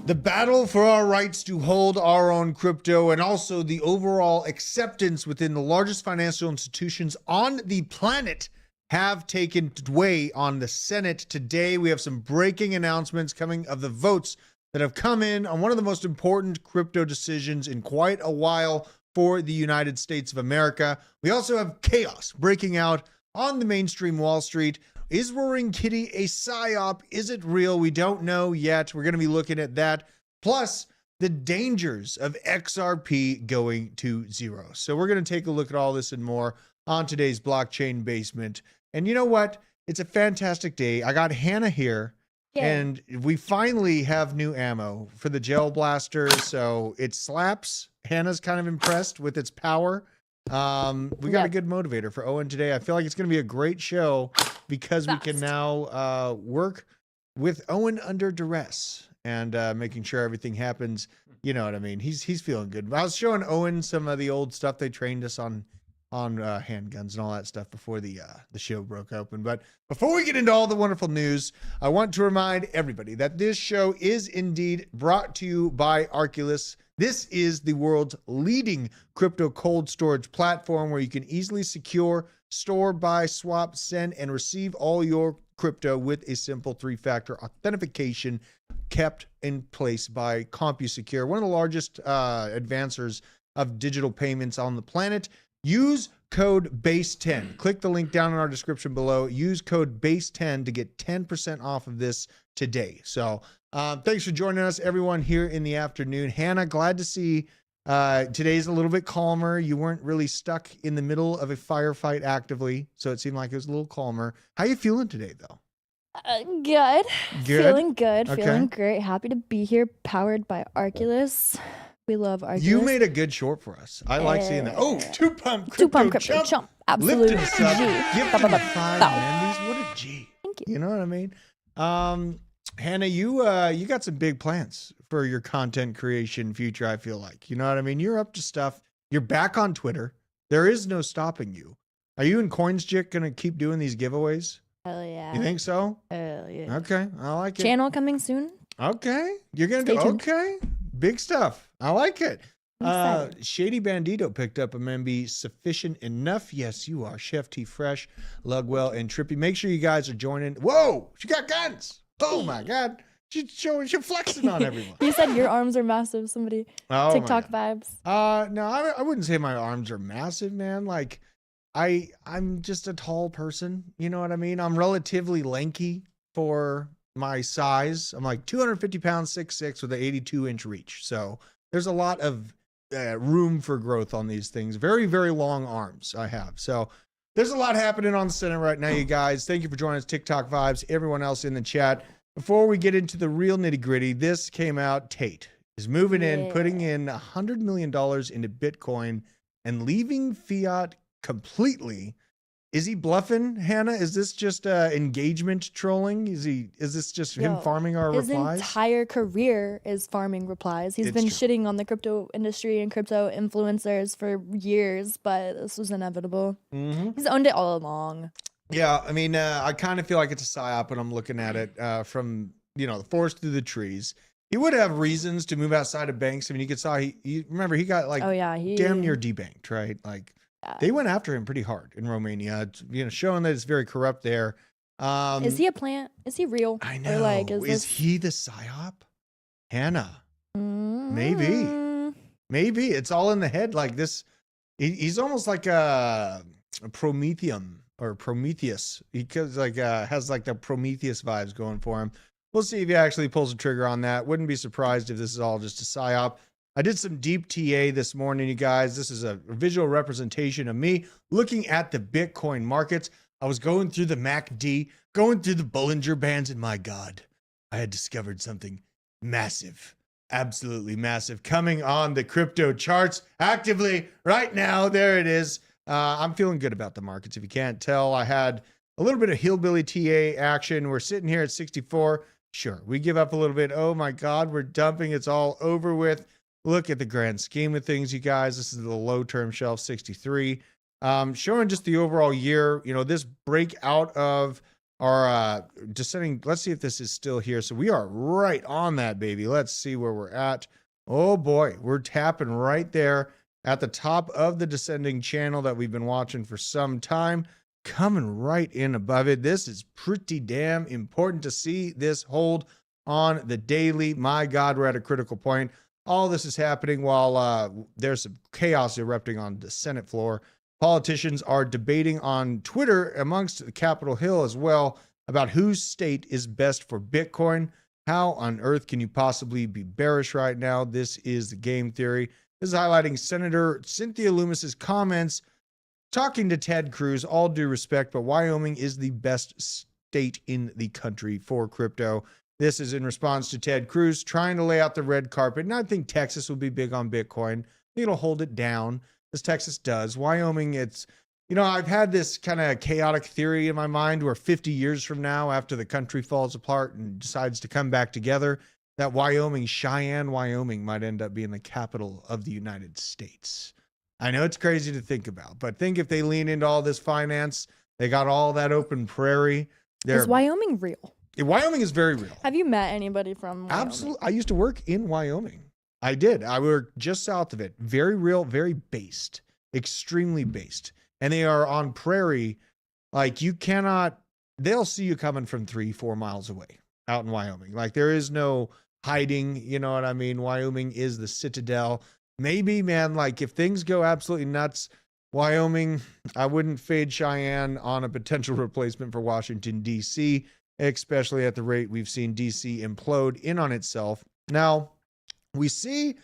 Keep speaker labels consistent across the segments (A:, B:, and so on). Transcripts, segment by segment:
A: The battle for our rights to hold our own crypto and also the overall acceptance within the largest financial institutions on the planet have taken way on the Senate. Today, we have some breaking announcements coming of the votes that have come in on one of the most important crypto decisions in quite a while for the United States of America. We also have chaos breaking out on the mainstream Wall Street. Is Roaring Kitty a psyop? Is it real? We don't know yet. We're going to be looking at that. Plus, the dangers of XRP going to zero. So we're going to take a look at all this and more on today's Blockchain Basement. And you know what? It's a fantastic day. I got Hannah here. Yeah. And we finally have new ammo for the Gel Blaster. So it slaps. Hannah's kind of impressed with its power. We got a good motivator for Owen today. I feel like it's going to be a great show because we can now work with Owen under duress and making sure everything happens. You know what I mean? He's feeling good. I was showing Owen some of the old stuff they trained us on handguns and all that stuff before the show broke open. But before we get into all the wonderful news, I want to remind everybody that this show is indeed brought to you by Arculus. This is the world's leading crypto cold storage platform where you can easily secure, store, buy, swap, send, and receive all your crypto with a simple three-factor authentication kept in place by CompuSecure, one of the largest advancers of digital payments on the planet. Use code BASE10. Click the link down in our description below. Use code BASE10 to get 10% off of this today. So thanks for joining us, everyone, here in the afternoon. Hannah, glad to see today's a little bit calmer. You weren't really stuck in the middle of a firefight actively, so it seemed like it was a little calmer. How you feeling today, though?
B: Good. Feeling good.
A: Okay.
B: Feeling great. Happy to be here, powered by Arculus. We love Arculus.
A: You made a good short for us. I like seeing that. Oh, two-pump crypto chump.
B: Absolute
A: Lifted us up. Gifted me 5 Mendies. What a G.
B: Thank you.
A: You know what I mean? Hannah, you got some big plans for your content creation future, I feel like. You know what I mean? You're up to stuff. You're back on Twitter. There is no stopping you. Are you and CoinsJick going to keep doing these giveaways?
B: Hell yeah.
A: You think so?
B: Hell yeah.
A: Okay, I like it.
B: Channel coming soon.
A: Okay. You're going to do, okay. Big stuff. I like it. Shady Bandito picked up a Memby Sufficient Enough. Yes, you are. Chef T Fresh, Lugwell, and Trippy. Make sure you guys are joining. Whoa, she got guns. Oh my God. She's flexing on everyone.
B: You said your arms are massive. Somebody TikTok vibes.
A: No, I wouldn't say my arms are massive, man. Like I'm just a tall person. You know what I mean? I'm relatively lanky for my size. I'm like 250 pounds, 6'6" with an 82-inch reach. So there's a lot of room for growth on these things. Very, very long arms I have. So there's a lot happening on the Senate right now, you guys. Thank you for joining us, TikTok Vibes, everyone else in the chat. Before we get into the real nitty gritty, this came out. Tate is moving in, putting in $100 million into Bitcoin and leaving fiat completely. Is he bluffing, Hannah? Is this just engagement trolling? Is this just him farming our replies?
B: His entire career is farming replies. He's been shitting on the crypto industry and crypto influencers for years, but this was inevitable. Mm-hmm. He's owned it all along.
A: Yeah, I mean, I kind of feel like it's a psyop when I'm looking at it from, the forest through the trees. He would have reasons to move outside of banks. I mean, you could saw remember he got damn near debanked, right? Like they went after him pretty hard in Romania, showing that it's very corrupt there.
B: Is he a plant? Is he real?
A: I know. Or is he the psyop? Hannah. Maybe it's all in the head like this. He's almost like a Prometheus. He has like the Prometheus vibes going for him. We'll see if he actually pulls the trigger on that. Wouldn't be surprised if this is all just a psyop. I did some deep TA this morning, you guys. This is a visual representation of me looking at the Bitcoin markets. I was going through the MACD, going through the Bollinger Bands, and my God, I had discovered something massive, absolutely massive, coming on the crypto charts actively right now. There it is. I'm feeling good about the markets. If you can't tell, I had a little bit of hillbilly TA action. We're sitting here at 64. Sure, we give up a little bit. Oh my God, we're dumping. It's all over with. Look at the grand scheme of things, you guys. This is the low-term shelf, 63. Showing just the overall year, this break out of are descending. Let's see if this is still here. So we are right on that, baby. Let's see where we're at. Oh boy, we're tapping right there at the top of the descending channel that we've been watching for some time, coming right in above it. This is pretty damn important to see this hold on the daily. My God, we're at a critical point. All this is happening while there's some chaos erupting on the Senate floor. Politicians are debating on Twitter amongst Capitol Hill as well about whose state is best for Bitcoin. How on earth can you possibly be bearish right now? This is the game theory. This is highlighting Senator Cynthia Lummis's comments talking to Ted Cruz. All due respect, but Wyoming is the best state in the country for crypto. This is in response to Ted Cruz trying to lay out the red carpet. And I think Texas will be big on Bitcoin. I think it'll hold it down, as Texas does. Wyoming, it's, I've had this kind of chaotic theory in my mind where 50 years from now, after the country falls apart and decides to come back together, that Cheyenne, Wyoming might end up being the capital of the United States. I know it's crazy to think about, but think if they lean into all this finance, they got all that open prairie.
B: Is Wyoming real?
A: Wyoming is very real.
B: Have you met anybody from Wyoming?
A: Absolutely. I used to work in Wyoming. I did. I worked just south of it. Very real, very based, extremely based. And they are on prairie. Like they'll see you coming from 3-4 miles away out in Wyoming. Like there is no hiding. You know what I mean? Wyoming is the citadel. Maybe, man, like if things go absolutely nuts, Wyoming, I wouldn't fade Cheyenne on a potential replacement for Washington, D.C., especially at the rate we've seen DC implode in on itself. Now, we see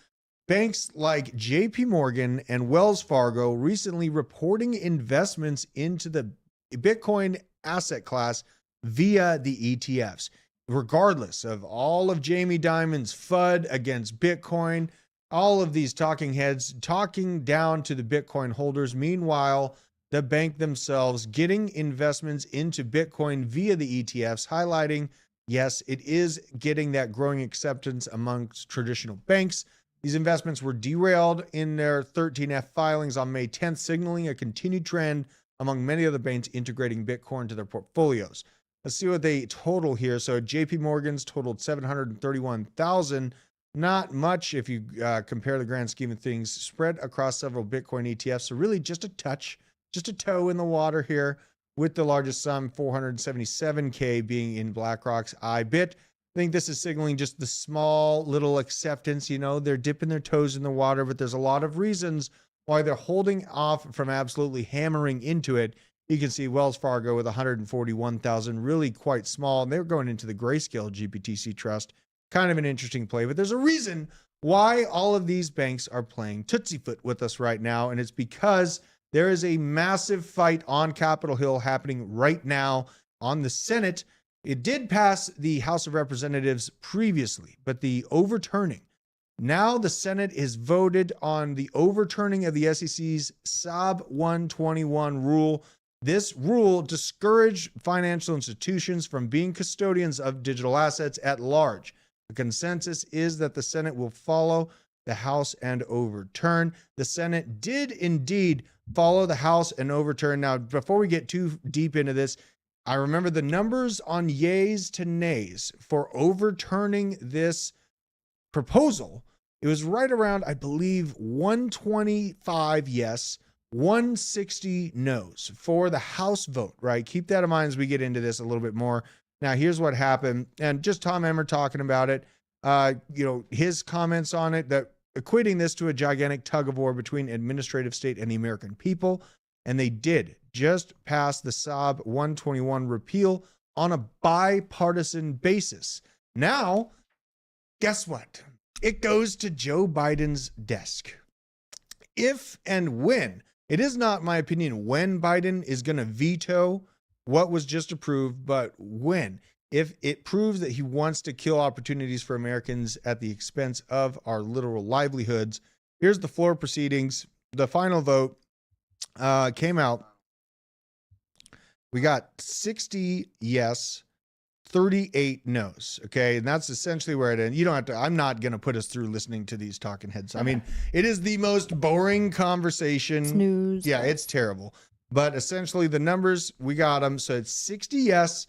A: banks like JP Morgan and Wells Fargo recently reporting investments into the Bitcoin asset class via the ETFs. Regardless of all of Jamie Dimon's FUD against Bitcoin, all of these talking heads talking down to the Bitcoin holders. Meanwhile, the bank themselves getting investments into Bitcoin via the ETFs, highlighting, yes, it is getting that growing acceptance amongst traditional banks. These investments were derailed in their 13F filings on May 10th, signaling a continued trend among many other banks integrating Bitcoin to their portfolios. Let's see what they total here. So JP Morgan's totaled 731,000. Not much if you compare the grand scheme of things, spread across several Bitcoin ETFs. So really just a touch. Just a toe in the water here, with the largest sum, 477K, being in BlackRock's iBit. I think this is signaling just the small little acceptance. They're dipping their toes in the water, but there's a lot of reasons why they're holding off from absolutely hammering into it. You can see Wells Fargo with 141,000, really quite small. And they're going into the Grayscale GBTC Trust. Kind of an interesting play, but there's a reason why all of these banks are playing Tootsie Foot with us right now, and it's because there is a massive fight on Capitol Hill happening right now on the Senate. It did pass the House of Representatives previously, but the overturning. Now the Senate has voted on the overturning of the SEC's SAB 121 rule. This rule discouraged financial institutions from being custodians of digital assets at large. The consensus is that the Senate will follow the House and overturn. The Senate did indeed follow the House and overturn. Now, before we get too deep into this, I remember the numbers on yays to nays for overturning this proposal. It was right around, I believe, 125 yes, 160 no's for the House vote, right? Keep that in mind as we get into this a little bit more. Now, here's what happened. And just Tom Emmer talking about it, his comments on it, that equating this to a gigantic tug of war between administrative state and the American people. And they did just pass the SAB 121 repeal on a bipartisan basis. Now, guess what? It goes to Joe Biden's desk. If and when, it is not my opinion when Biden is going to veto what was just approved, but when, if it proves that he wants to kill opportunities for Americans at the expense of our literal livelihoods. Here's the floor proceedings. The final vote came out. We got 60 yes, 38 no's. Okay. And that's essentially where it ended. You don't have to, I'm not going to put us through listening to these talking heads. I mean, it is the most boring conversation.
B: Snooze.
A: Yeah, it's terrible. But essentially the numbers, we got them. So it's 60 yes,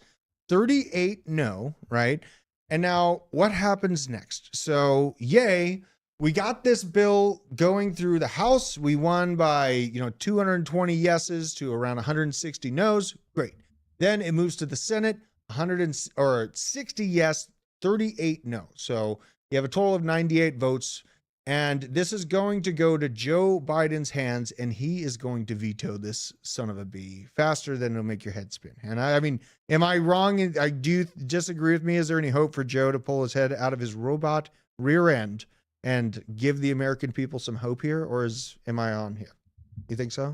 A: 38 no, right? And now what happens next? So yay, we got this bill going through the House. We won by, 220 yeses to around 160 no's. Great. Then it moves to the Senate, 60 yes, 38 no. So you have a total of 98 votes. And this is going to go to Joe Biden's hands, and he is going to veto this son of a bee faster than it'll make your head spin. And I mean, am I wrong? Do you disagree with me? Is there any hope for Joe to pull his head out of his robot rear end and give the American people some hope here? Or am I on here? You think so?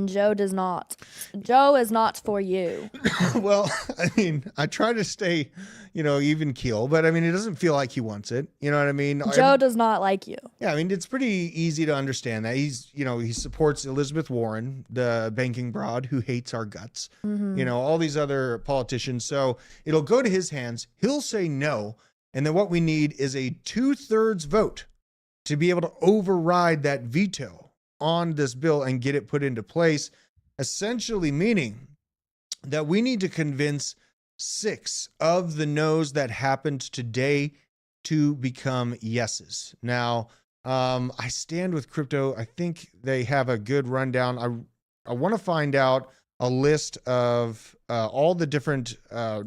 B: Joe does not. Joe is not for you.
A: Well, I mean, I try to stay, even keel, but I mean, it doesn't feel like he wants it. You know what I mean?
B: Joe does not like you.
A: Yeah, I mean, it's pretty easy to understand that. He supports Elizabeth Warren, the banking broad who hates our guts, all these other politicians. So it'll go to his hands. He'll say no. And then what we need is a 2/3 vote to be able to override that veto on this bill and get it put into place, essentially meaning that we need to convince 6 of the no's that happened today to become yeses. Now, I stand with crypto. I think they have a good rundown. I want to find out a list of all the different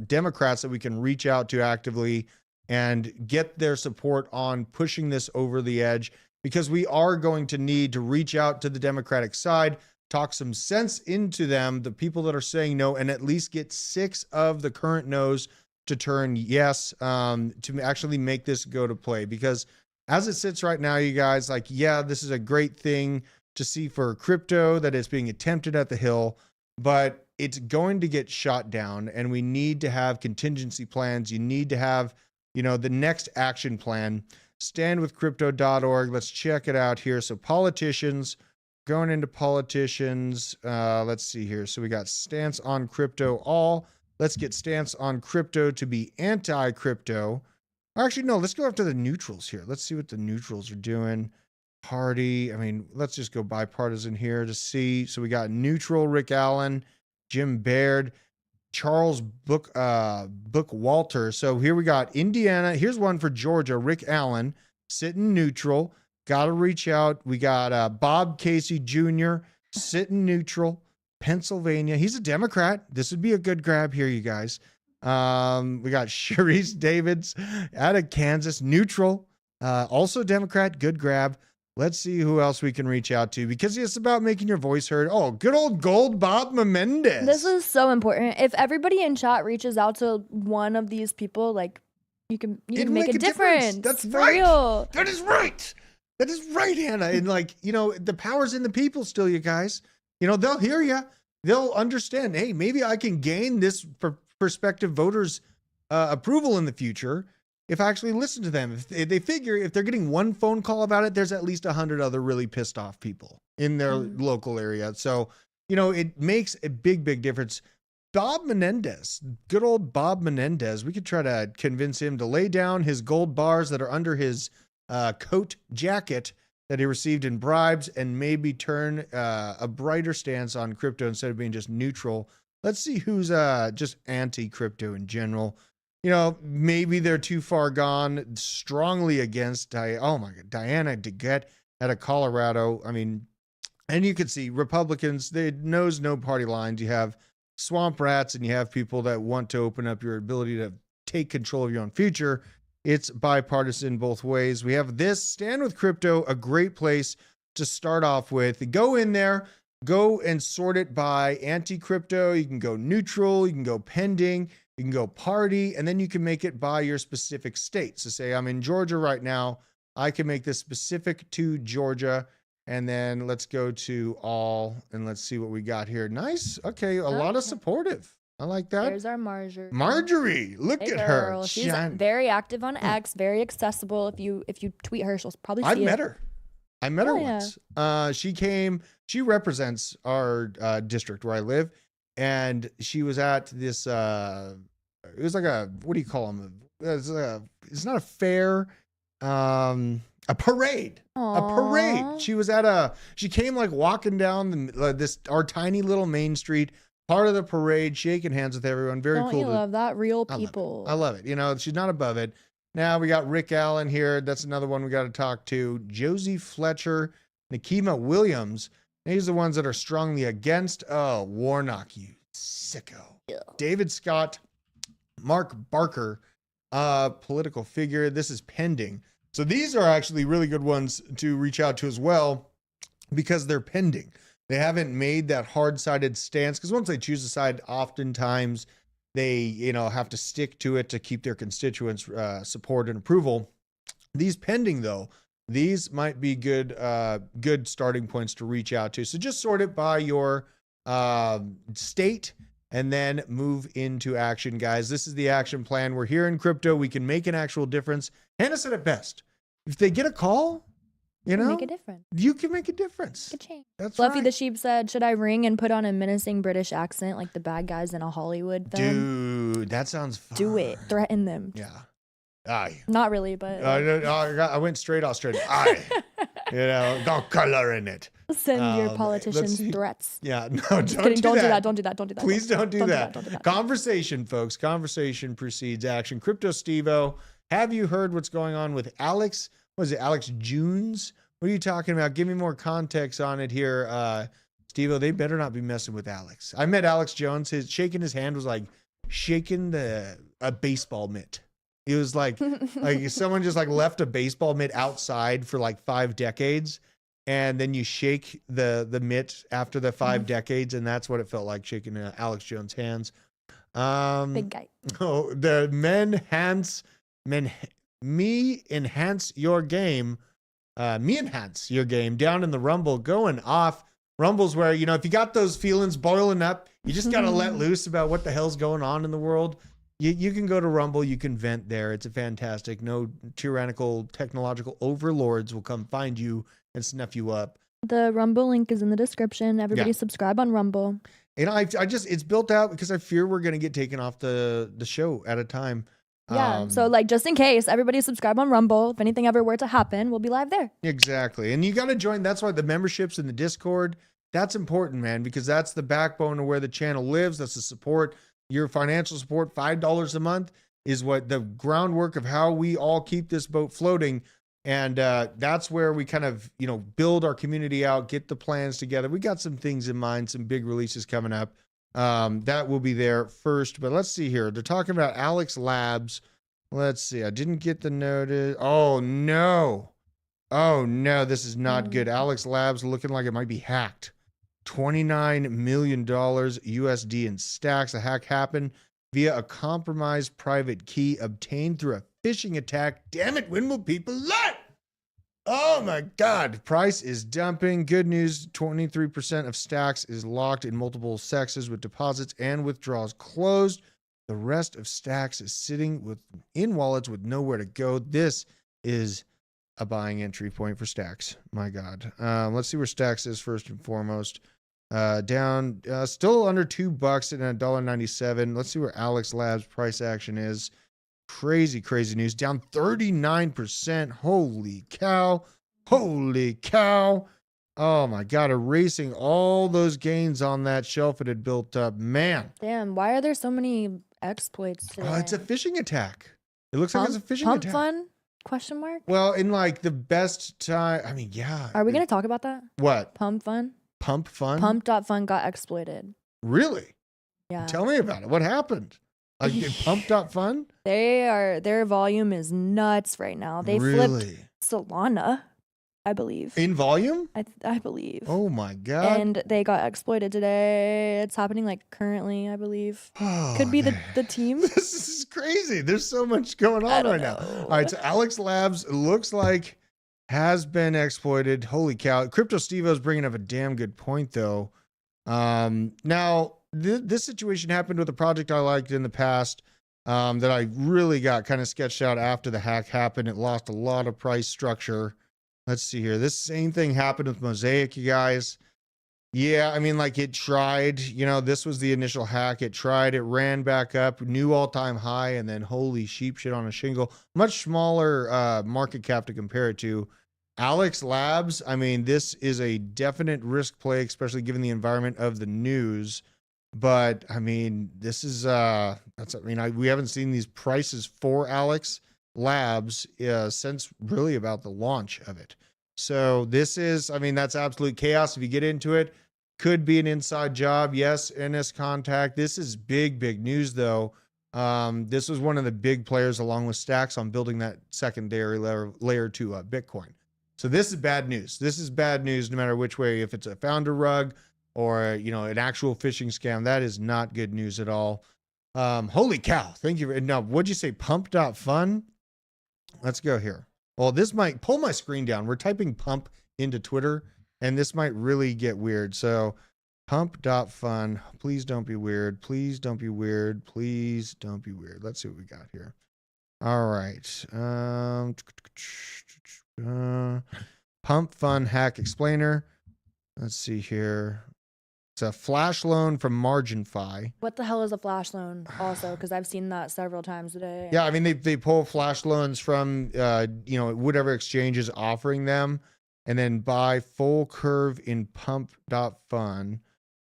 A: Democrats that we can reach out to actively and get their support on pushing this over the edge, because we are going to need to reach out to the Democratic side, talk some sense into them, the people that are saying no, and at least get 6 of the current no's to turn yes, to actually make this go to play. Because as it sits right now, you guys, this is a great thing to see for crypto that is being attempted at the Hill, but it's going to get shot down, and we need to have contingency plans. You need to have, the next action plan. Standwithcrypto.org. Let's check it out here. So politicians, going into politicians, let's see here. So we got stance on crypto all. Let's get stance on crypto to be anti-crypto. Actually, no, let's go after the neutrals here. Let's see what the neutrals are doing. Party. I mean, let's just go bipartisan here to see. So we got neutral Rick Allen, Jim Baird, Charles Bookwalter. So here we got Indiana. Here's one for Georgia. Rick Allen sitting neutral. Got to reach out. We got Bob Casey Jr. sitting neutral. Pennsylvania. He's a Democrat. This would be a good grab here, you guys. We got Sharice Davids out of Kansas, neutral. Also Democrat. Good grab. Let's see who else we can reach out to, because it's about making your voice heard. Oh, good old gold Bob Menendez.
B: This is so important. If everybody in chat reaches out to one of these people, you can make a difference.
A: That's
B: for
A: right.
B: real.
A: That is right. That is right, Hannah. And the power's in the people still, you guys. They'll hear you. They'll understand, hey, maybe I can gain this prospective voters' approval in the future if I actually listen to them. If they figure if they're getting one phone call about it, there's at least 100 other really pissed off people in their local area. So, it makes a big, big difference. Bob Menendez, good old Bob Menendez, we could try to convince him to lay down his gold bars that are under his coat jacket that he received in bribes and maybe turn a brighter stance on crypto instead of being just neutral. Let's see who's just anti-crypto in general. Maybe they're too far gone, strongly against, Diana DeGette out of Colorado. I mean, and you can see Republicans, they knows no party lines. You have swamp rats and you have people that want to open up your ability to take control of your own future. It's bipartisan both ways. We have this Stand with Crypto, a great place to start off with. Go in there, go and sort it by anti-crypto. You can go neutral, you can go pending, you can go party, and then you can make it by your specific state. So say I'm in Georgia right now. I can make this specific to Georgia. And then let's go to all, and let's see what we got here. Nice. Okay. A lot of supportive. I like that.
B: There's our Marjorie.
A: Marjorie, look at her.
B: She's very active on X, very accessible. If you tweet her, she'll probably see
A: I've
B: it.
A: met her. I met her once. She represents our district where I live. And she was at this, it was like what do you call them? It's not a fair, a parade.
B: Aww.
A: A parade. She was she came like walking down our tiny little main street, part of the parade, shaking hands with everyone. Very
B: Don't
A: cool.
B: you love that? Real
A: I
B: people.
A: I love it. You know, she's not above it. Now we got Rick Allen here. That's another one we got to talk to. Josie Fletcher, Nikema Williams. These are the ones that are strongly against. Oh, Warnock, you sicko.
B: Yeah.
A: David Scott, Mark Barker, political figure. This is pending. So these are actually really good ones to reach out to as well because they're pending. They haven't made that hard-sided stance because once they choose a side, oftentimes they, you know, have to stick to it to keep their constituents' support and approval. These pending, though, these might be good starting points to reach out to. So just sort it by your state and then move into action, guys. This is the action plan. We're here in crypto. We can make an actual difference. Hannah said it best. If they get a call, you know,
B: make a difference.
A: You can make a difference.
B: Good change.
A: That's
B: Fluffy
A: right.
B: the sheep said, "Should I ring and put on a menacing British accent like the bad guys in a Hollywood film?"
A: Dude, that sounds fun.
B: Do it. Threaten them.
A: Yeah. Aye.
B: Not really, but
A: I went straight Australian. Aye. You know, got color in it.
B: send your politicians threats.
A: Yeah, no,
B: Don't do that. Don't do that. Don't do that.
A: Please don't do that.
B: Don't do that.
A: Conversation, folks. Conversation precedes action. Crypto Stevo, have you heard what's going on with Alex? What is it, Alex Junes? What are you talking about? Give me more context on it here. Stevo, they better not be messing with Alex. I met Alex Jones. Shaking his hand was like shaking a baseball mitt. It was like someone just like left a baseball mitt outside for like 5 decades. And then you shake the mitt after the 5 decades. And that's what it felt like shaking Alex Jones' hands.
B: Big guy.
A: Oh, the me enhance your game. Me enhance your game down in the Rumble going off. Rumble's where, you know, if you got those feelings boiling up, you just got to let loose about what the hell's going on in the world. You can go to Rumble. You can vent there. It's a fantastic. No tyrannical technological overlords will come find you and snuff you up.
B: The Rumble link is in the description. Everybody subscribe on Rumble.
A: And I just, it's built out because I fear we're going to get taken off the show at a time.
B: Yeah. So like, just in case, everybody subscribe on Rumble. If anything ever were to happen, we'll be live there.
A: Exactly. And you got to join. That's why the memberships in the Discord, that's important, man, because that's the backbone of where the channel lives. That's the support. Your financial support, $5 a month, is what the groundwork of how we all keep this boat floating. And that's where we kind of, you know, build our community out, get the plans together. We got some things in mind, some big releases coming up. That will be there first. But let's see here. They're talking about Alex Labs. Let's see. I didn't get the notice. Oh, no. Oh, no. This is not good. Alex Labs looking like it might be hacked. $29 million USD in stacks. The hack happened via a compromised private key obtained through a phishing attack. Damn it, when will people learn? Oh my God. Price is dumping. Good news, 23% of stacks is locked in multiple sexes with deposits and withdrawals closed. The rest of stacks is sitting in wallets with nowhere to go. This is a buying entry point for stacks. My God. Let's see where stacks is first and foremost. Down still under $2 at $1.97. Let's see where Alex Labs price action is. Crazy news. Down 39%. Holy cow. Holy cow. Oh my God. Erasing all those gains on that shelf it had built up. Man.
B: Damn. Why are there so many exploits today?
A: Oh, it's a phishing attack. It looks like it's a phishing
B: pump
A: attack.
B: fun? Question mark?
A: Well, in like the best time. I mean, yeah.
B: Are we going to talk about that?
A: What?
B: Pump fun?
A: Pump fun?
B: Pump.fun got exploited.
A: Really?
B: Yeah.
A: Tell me about it. What happened? Like pump.fun?
B: Their volume is nuts right now. They flipped Solana, I believe.
A: In volume?
B: I believe.
A: Oh my God.
B: And they got exploited today. It's happening like currently, I believe.
A: Oh,
B: Could be the team.
A: This is crazy. There's so much going on right now. All right, so Alex Labs looks like has been exploited. Holy cow. Crypto Stevo's bringing up a damn good point though. Now this situation happened with a project I liked in the past that I really got kind of sketched out after the hack happened. It lost a lot of price structure. Let's see here. This same thing happened with Mosaic, you guys. Yeah, I mean, like it tried, you know, this was the initial hack. It tried, it ran back up, new all-time high, and then holy sheep shit on a shingle. Much smaller market cap to compare it to. Alex Labs, I mean, this is a definite risk play, especially given the environment of the news. But I mean, this is we haven't seen these prices for Alex Labs since really about the launch of it. So this is, I mean, that's absolute chaos. If you get into it, could be an inside job. Yes, NS Contact. This is big news though. This was one of the big players along with Stacks on building that secondary layer to Bitcoin. So this is bad news. This is bad news no matter which way, if it's a founder rug or, you know, an actual phishing scam. That is not good news at all. Holy cow. Thank you. Now, what'd you say? Pump.fun? Let's go here. Well, this might pull my screen down. We're typing pump into Twitter, and this might really get weird. So pump.fun. Please don't be weird. Please don't be weird. Please don't be weird. Let's see what we got here. All right. Pump fun hack explainer. Let's see here. It's a flash loan from MarginFi.
B: What the hell is a flash loan also? Because I've seen that several times today.
A: Yeah, I mean, they pull flash loans from, you know, whatever exchange is offering them, and then buy full curve in pump.fun,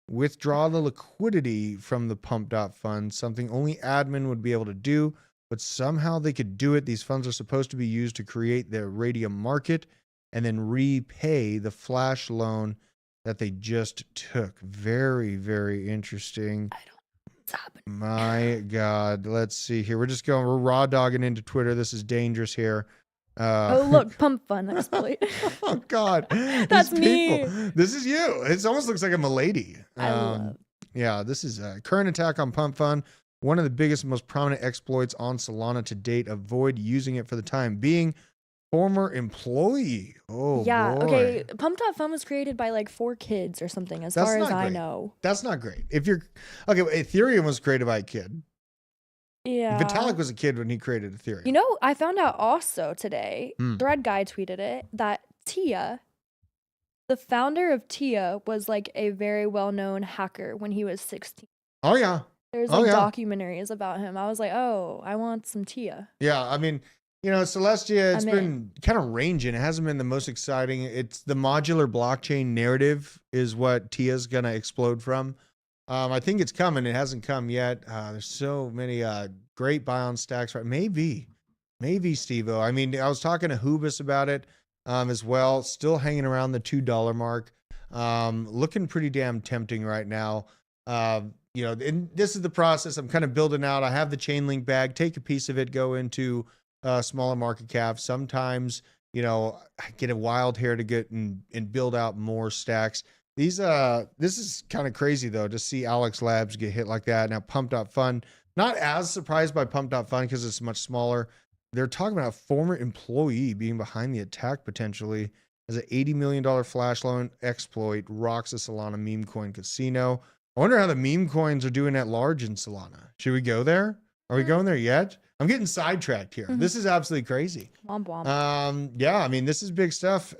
A: withdraw the liquidity from the pump.fun, something only admin would be able to do, but somehow they could do it. These funds are supposed to be used to create the Radium market and then repay the flash loan that they just took. Very interesting.
B: I don't know what's happening.
A: My God. Let's see here. We're raw dogging into Twitter. This is dangerous here.
B: Oh, look, pump fun exploit.
A: Oh, God.
B: That's me.
A: This is you. It almost looks like I'm a lady. Yeah, this is a current attack on Pump Fun. One of the biggest and most prominent exploits on Solana to date. Avoid using it for the time being. Former employee. Oh,
B: yeah.
A: boy.
B: Okay. Pump.fun was created by like 4 kids or something, as far as I know.
A: That's not great. If you're okay, Ethereum was created by a kid.
B: Yeah.
A: Vitalik was a kid when he created Ethereum.
B: You know, I found out also today, Thread Guy tweeted it, that Tia, the founder of Tia, was like a very well-known hacker when he was 16.
A: Oh, yeah.
B: There's like documentaries about him. I was like, oh, I want some Tia.
A: Yeah, I mean, you know, Celestia, it's been kind of ranging. It hasn't been the most exciting. It's the modular blockchain narrative is what Tia's going to explode from. I think it's coming. It hasn't come yet. There's so many great buy on stacks. Right? Maybe Steve-O. I mean, I was talking to Hubis about it as well. Still hanging around the $2 mark. Looking pretty damn tempting right now. You know, and this is the process. I'm kind of building out. I have the Chainlink bag. Take a piece of it. Go into smaller market cap. Sometimes, you know, I get a wild hair to get and build out more stacks. This is kind of crazy though, to see Alex Labs get hit like that. Now Pump.fun, not as surprised by Pump.fun because it's much smaller. They're talking about a former employee being behind the attack potentially as an $80 million flash loan exploit rocks a Solana meme coin casino. I wonder how the meme coins are doing at large in Solana. Should we go there? Are we going there yet? I'm getting sidetracked here. This is absolutely crazy.
B: Womp womp.
A: Yeah, I mean, this is big stuff.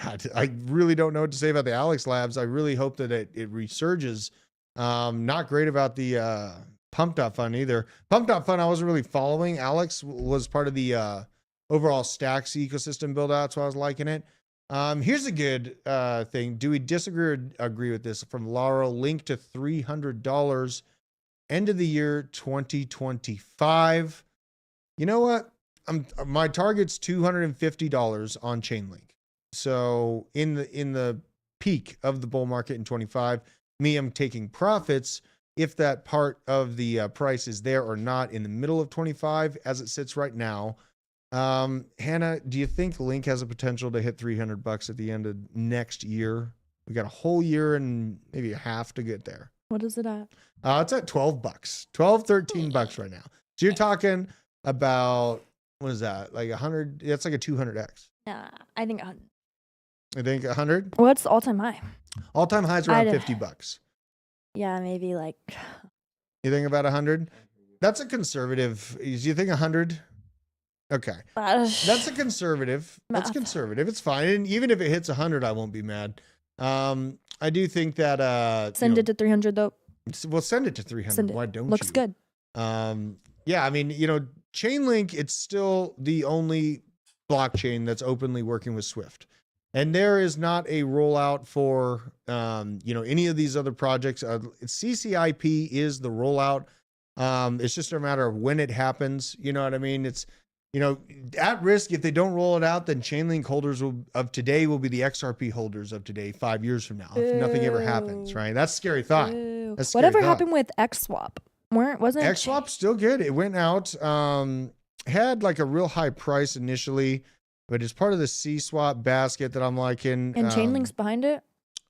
A: God, I really don't know what to say about the Alex Labs. I really hope that it resurges. Not great about the Pump.fun either. Pump.fun, I wasn't really following. Alex was part of the overall Stacks ecosystem build out, so I was liking it. Here's a good thing. Do we disagree or agree with this? From Laurel, link to $300. End of the year 2025. You know what? My target's $250 on Chainlink. So in the peak of the bull market in 25, I'm taking profits if that part of the price is there or not in the middle of 25 as it sits right now. Hannah, do you think Link has a potential to hit $300 at the end of next year? We got a whole year and maybe a half to get there.
B: What is it at?
A: It's at $12, $13 right now. So you're talking about, what is that? Like 100? That's like a 200x.
B: I think 100.
A: I think 100.
B: What's the all-time high?
A: All-time high is around $50.
B: Yeah, maybe like.
A: You think about 100? That's a conservative. Do you think 100? Okay, that's a conservative. That's conservative. It's fine. And even if it hits 100, I won't be mad. I do think that
B: send it to 300 though.
A: We'll send it to 300. Why don't
B: Looks
A: you?
B: good.
A: Yeah, I mean, you know, Chainlink, it's still the only blockchain that's openly working with Swift. And there is not a rollout for, any of these other projects. CCIP is the rollout. It's just a matter of when it happens. You know what I mean? It's, at risk. If they don't roll it out, then Chainlink holders of today will be the XRP holders of today 5 years from now, if nothing ever happens, right? That's a scary thought. That's scary
B: Whatever
A: thought.
B: happened with XSwap? Wasn't
A: XSwap still good? It went out, had like a real high price initially, but it's part of the C-swap basket that I'm liking.
B: And Chainlink's behind it?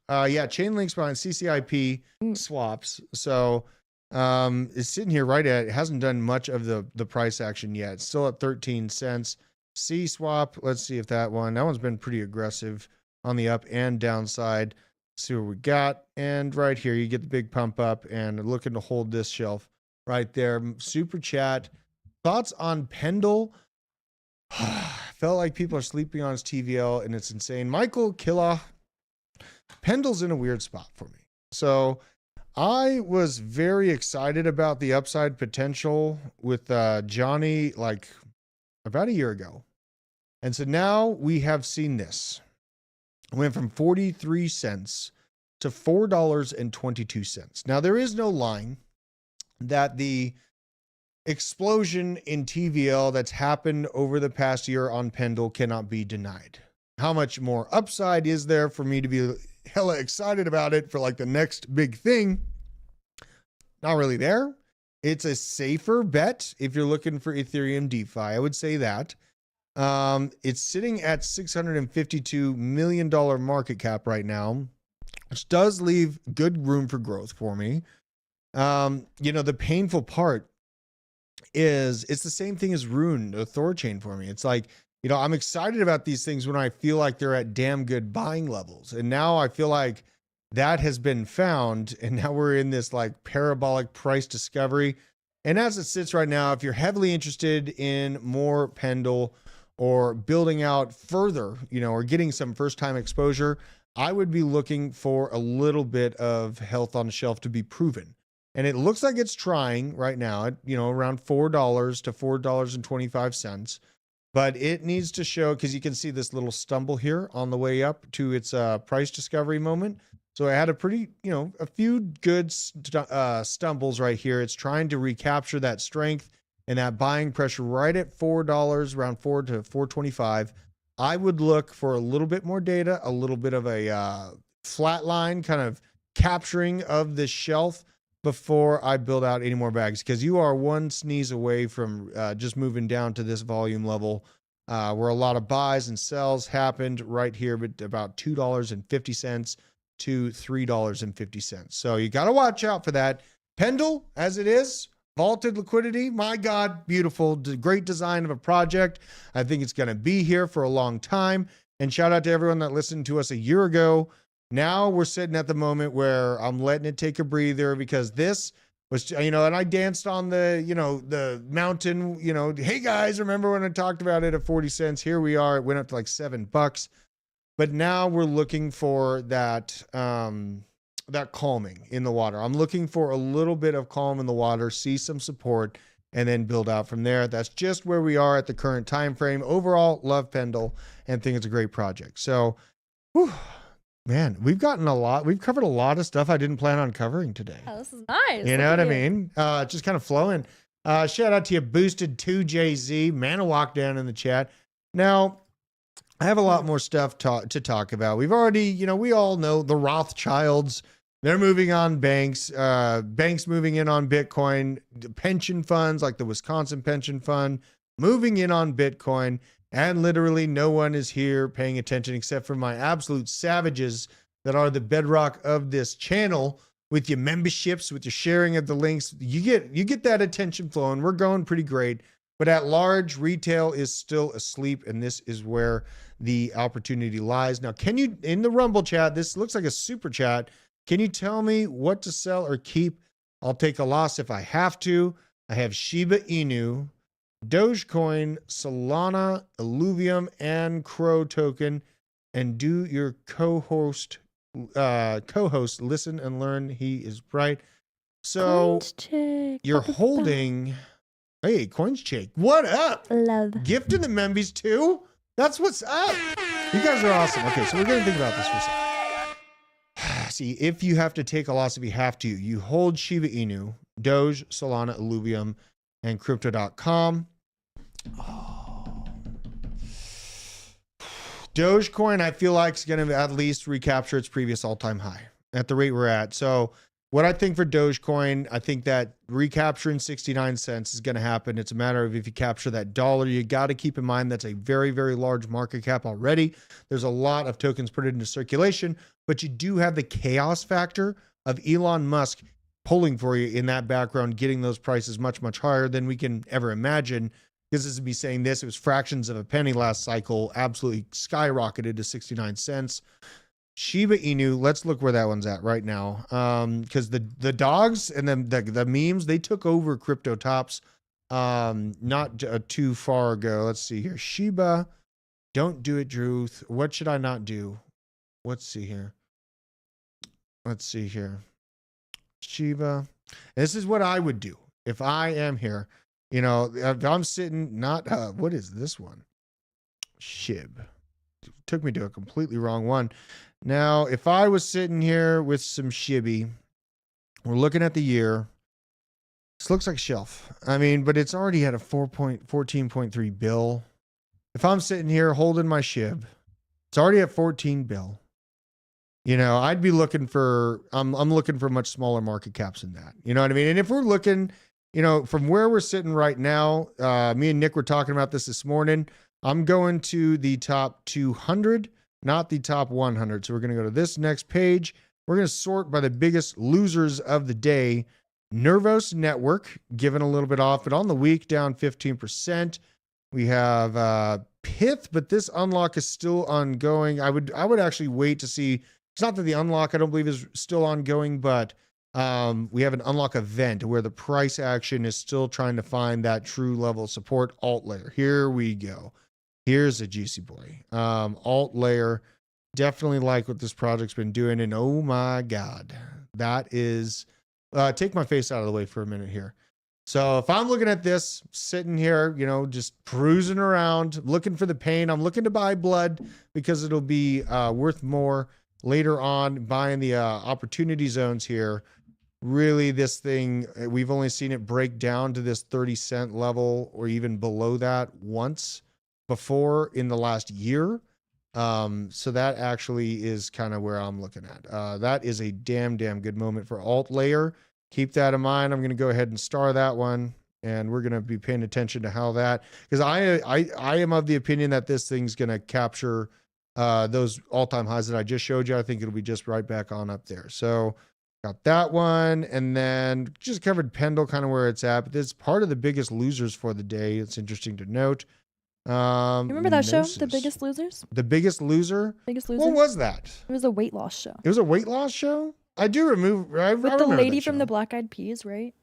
A: Yeah, Chainlink's behind CCIP swaps. So it's sitting here right at, it hasn't done much of the price action yet. It's still at 13 cents. C-swap, let's see if that one's been pretty aggressive on the up and downside. See what we got. And right here, you get the big pump up and looking to hold this shelf right there. Super chat. Thoughts on Pendle? Felt like people are sleeping on his TVL and it's insane. Michael Killa, Pendle's in a weird spot for me. So I was very excited about the upside potential with Johnny like about a year ago. And so now we have seen this. It went from 43 cents to $4.22. Now there is no line that the explosion in TVL that's happened over the past year on Pendle cannot be denied. How much more upside is there for me to be hella excited about it for like the next big thing? Not really there. It's a safer bet if you're looking for Ethereum DeFi. I would say that. It's sitting at $652 million market cap right now, which does leave good room for growth for me. The painful part is it's the same thing as Rune, the Thor chain for me. It's like, I'm excited about these things when I feel like they're at damn good buying levels. And now I feel like that has been found. And now we're in this like parabolic price discovery. And as it sits right now, if you're heavily interested in more Pendle or building out further, or getting some first time exposure, I would be looking for a little bit of health on the shelf to be proven. And it looks like it's trying right now at, around $4 to $4.25. But it needs to show, because you can see this little stumble here on the way up to its price discovery moment. So it had a pretty, a few good stumbles right here. It's trying to recapture that strength and that buying pressure right at $4, around $4 to $4.25. I would look for a little bit more data, a little bit of a flat line kind of capturing of this shelf before I build out any more bags, because you are one sneeze away from just moving down to this volume level where a lot of buys and sells happened right here, but about $2.50 to $3.50. So you got to watch out for that. Pendle, as it is, vaulted liquidity, my God, beautiful, great design of a project. I think it's going to be here for a long time. And shout out to everyone that listened to us a year ago. Now we're sitting at the moment where I'm letting it take a breather, because this was, and I danced on the mountain, hey guys, remember when I talked about it at 40 cents? Here we are. It went up to like $7. But now we're looking for that, that calming in the water. I'm looking for a little bit of calm in the water, see some support, and then build out from there. That's just where we are at the current time frame. Overall, love Pendle and think it's a great project. So, man, we've covered a lot of stuff I didn't plan on covering today.
B: Oh, this is nice.
A: You know what I mean? Just kind of flowing. Shout out to you, Boosted 2JZ, Manawalk down in the chat. Now, I have a lot more stuff to talk about. We've already, we all know the Rothschilds. They're moving on banks. Banks moving in on Bitcoin. Pension funds like the Wisconsin Pension Fund moving in on Bitcoin. And literally no one is here paying attention except for my absolute savages that are the bedrock of this channel. With your memberships, with your sharing of the links, you get that attention flowing. We're going pretty great. But at large, retail is still asleep, and this is where the opportunity lies. Now, can you, in the Rumble chat, this looks like a super chat, can you tell me what to sell or keep? I'll take a loss if I have to. I have Shiba Inu, Dogecoin, Solana, Illuvium, and Crow token. And do your co-host listen and learn? He is right. So you're holding... Hey, Coins Chick, what up?
B: Love.
A: Gifting the membies too? That's what's up. You guys are awesome. Okay, so we're going to think about this for a second. See, if you have to take a loss, if you have to, you hold Shiba Inu, Doge, Solana, Illuvium, and Crypto.com. Oh. Dogecoin, I feel like, is going to at least recapture its previous all-time high at the rate we're at. So what I think for Dogecoin, I think that recapturing 69 cents is going to happen. It's a matter of if you capture that dollar, you got to keep in mind that's a very, very large market cap already. There's a lot of tokens put into circulation, but you do have the chaos factor of Elon Musk pulling for you in that background, getting those prices much, much higher than we can ever imagine. Because this would be saying this, it was fractions of a penny last cycle, absolutely skyrocketed to 69 cents. Shiba Inu, let's look where that one's at right now. Because the dogs and the memes, they took over crypto tops not too far ago. Let's see here. Shiba, don't do it, Drew. What should I not do? Let's see here. Shiba. This is what I would do if I am here. You know, if I'm sitting, not, what is this one? Shib. Took me to a completely wrong one. Now, if I was sitting here with some Shibby, we're looking at the year. This looks like shelf. I mean, but it's already at a 14.3 bill. If I'm sitting here holding my Shib, it's already at 14 bill. You know, I'd be looking for, I'm looking for much smaller market caps than that. You know what I mean? And if we're looking, you know, from where we're sitting right now, me and Nick were talking about this morning. I'm going to the top 200, not the top 100. So we're going to go to this next page. We're going to sort by the biggest losers of the day. Nervos Network, given a little bit off, but on the week down 15%. We have Pith, but this unlock is still ongoing. I would actually wait to see. It's not that the unlock, I don't believe, is still ongoing, but we have an unlock event where the price action is still trying to find that true level of support. Alt layer. Here we go. Here's a juicy boy. Alt layer. Definitely like what this project's been doing. And oh my God, that is, take my face out of the way for a minute here. So if I'm looking at this, sitting here, you know, just cruising around, looking for the pain, I'm looking to buy blood because it'll be worth more later on, buying the opportunity zones here. Really, this thing, we've only seen it break down to this 30-cent level or even below that once before in the last year. So that actually is kind of where I'm looking at. That is a damn good moment for alt layer. Keep that in mind. I'm going to go ahead and star that one, and we're going to be paying attention to how that, because I am of the opinion that this thing's going to capture those all-time highs that I just showed you. I think it'll be just right back on up there. So got that one, and then just covered Pendle, kind of where it's at. But this is part of the biggest losers for the day. It's interesting to note.
B: You remember that show, The Biggest Losers?
A: The Biggest Loser?
B: Biggest Loser?
A: What was that?
B: It was a weight loss show.
A: It was a weight loss show? I do remember.
B: With the lady from the Black Eyed Peas, right?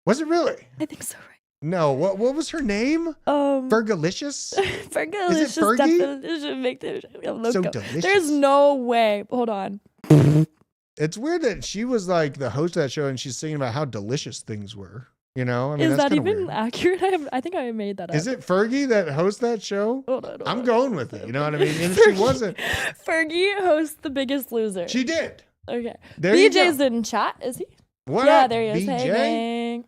A: Was it really?
B: I think so, right?
A: No. What was her name? Fergalicious?
B: Fergalicious.
A: Is it Fergie?
B: So
A: delicious.
B: There's no way. Hold on.
A: It's weird that she was like the host of that show and she's singing about how delicious things were. You know, I mean,
B: is
A: that's
B: that even
A: weird.
B: accurate? I think I made that up.
A: Is it Fergie that hosts that show?
B: Hold on,
A: I'm going with it. You know what I mean? And if
B: Fergie,
A: she wasn't.
B: Fergie hosts The Biggest Loser.
A: She did.
B: Okay.
A: There you go.
B: BJ's in chat, is he?
A: What
B: yeah,
A: up,
B: there he is.
A: BJ?
B: Hey,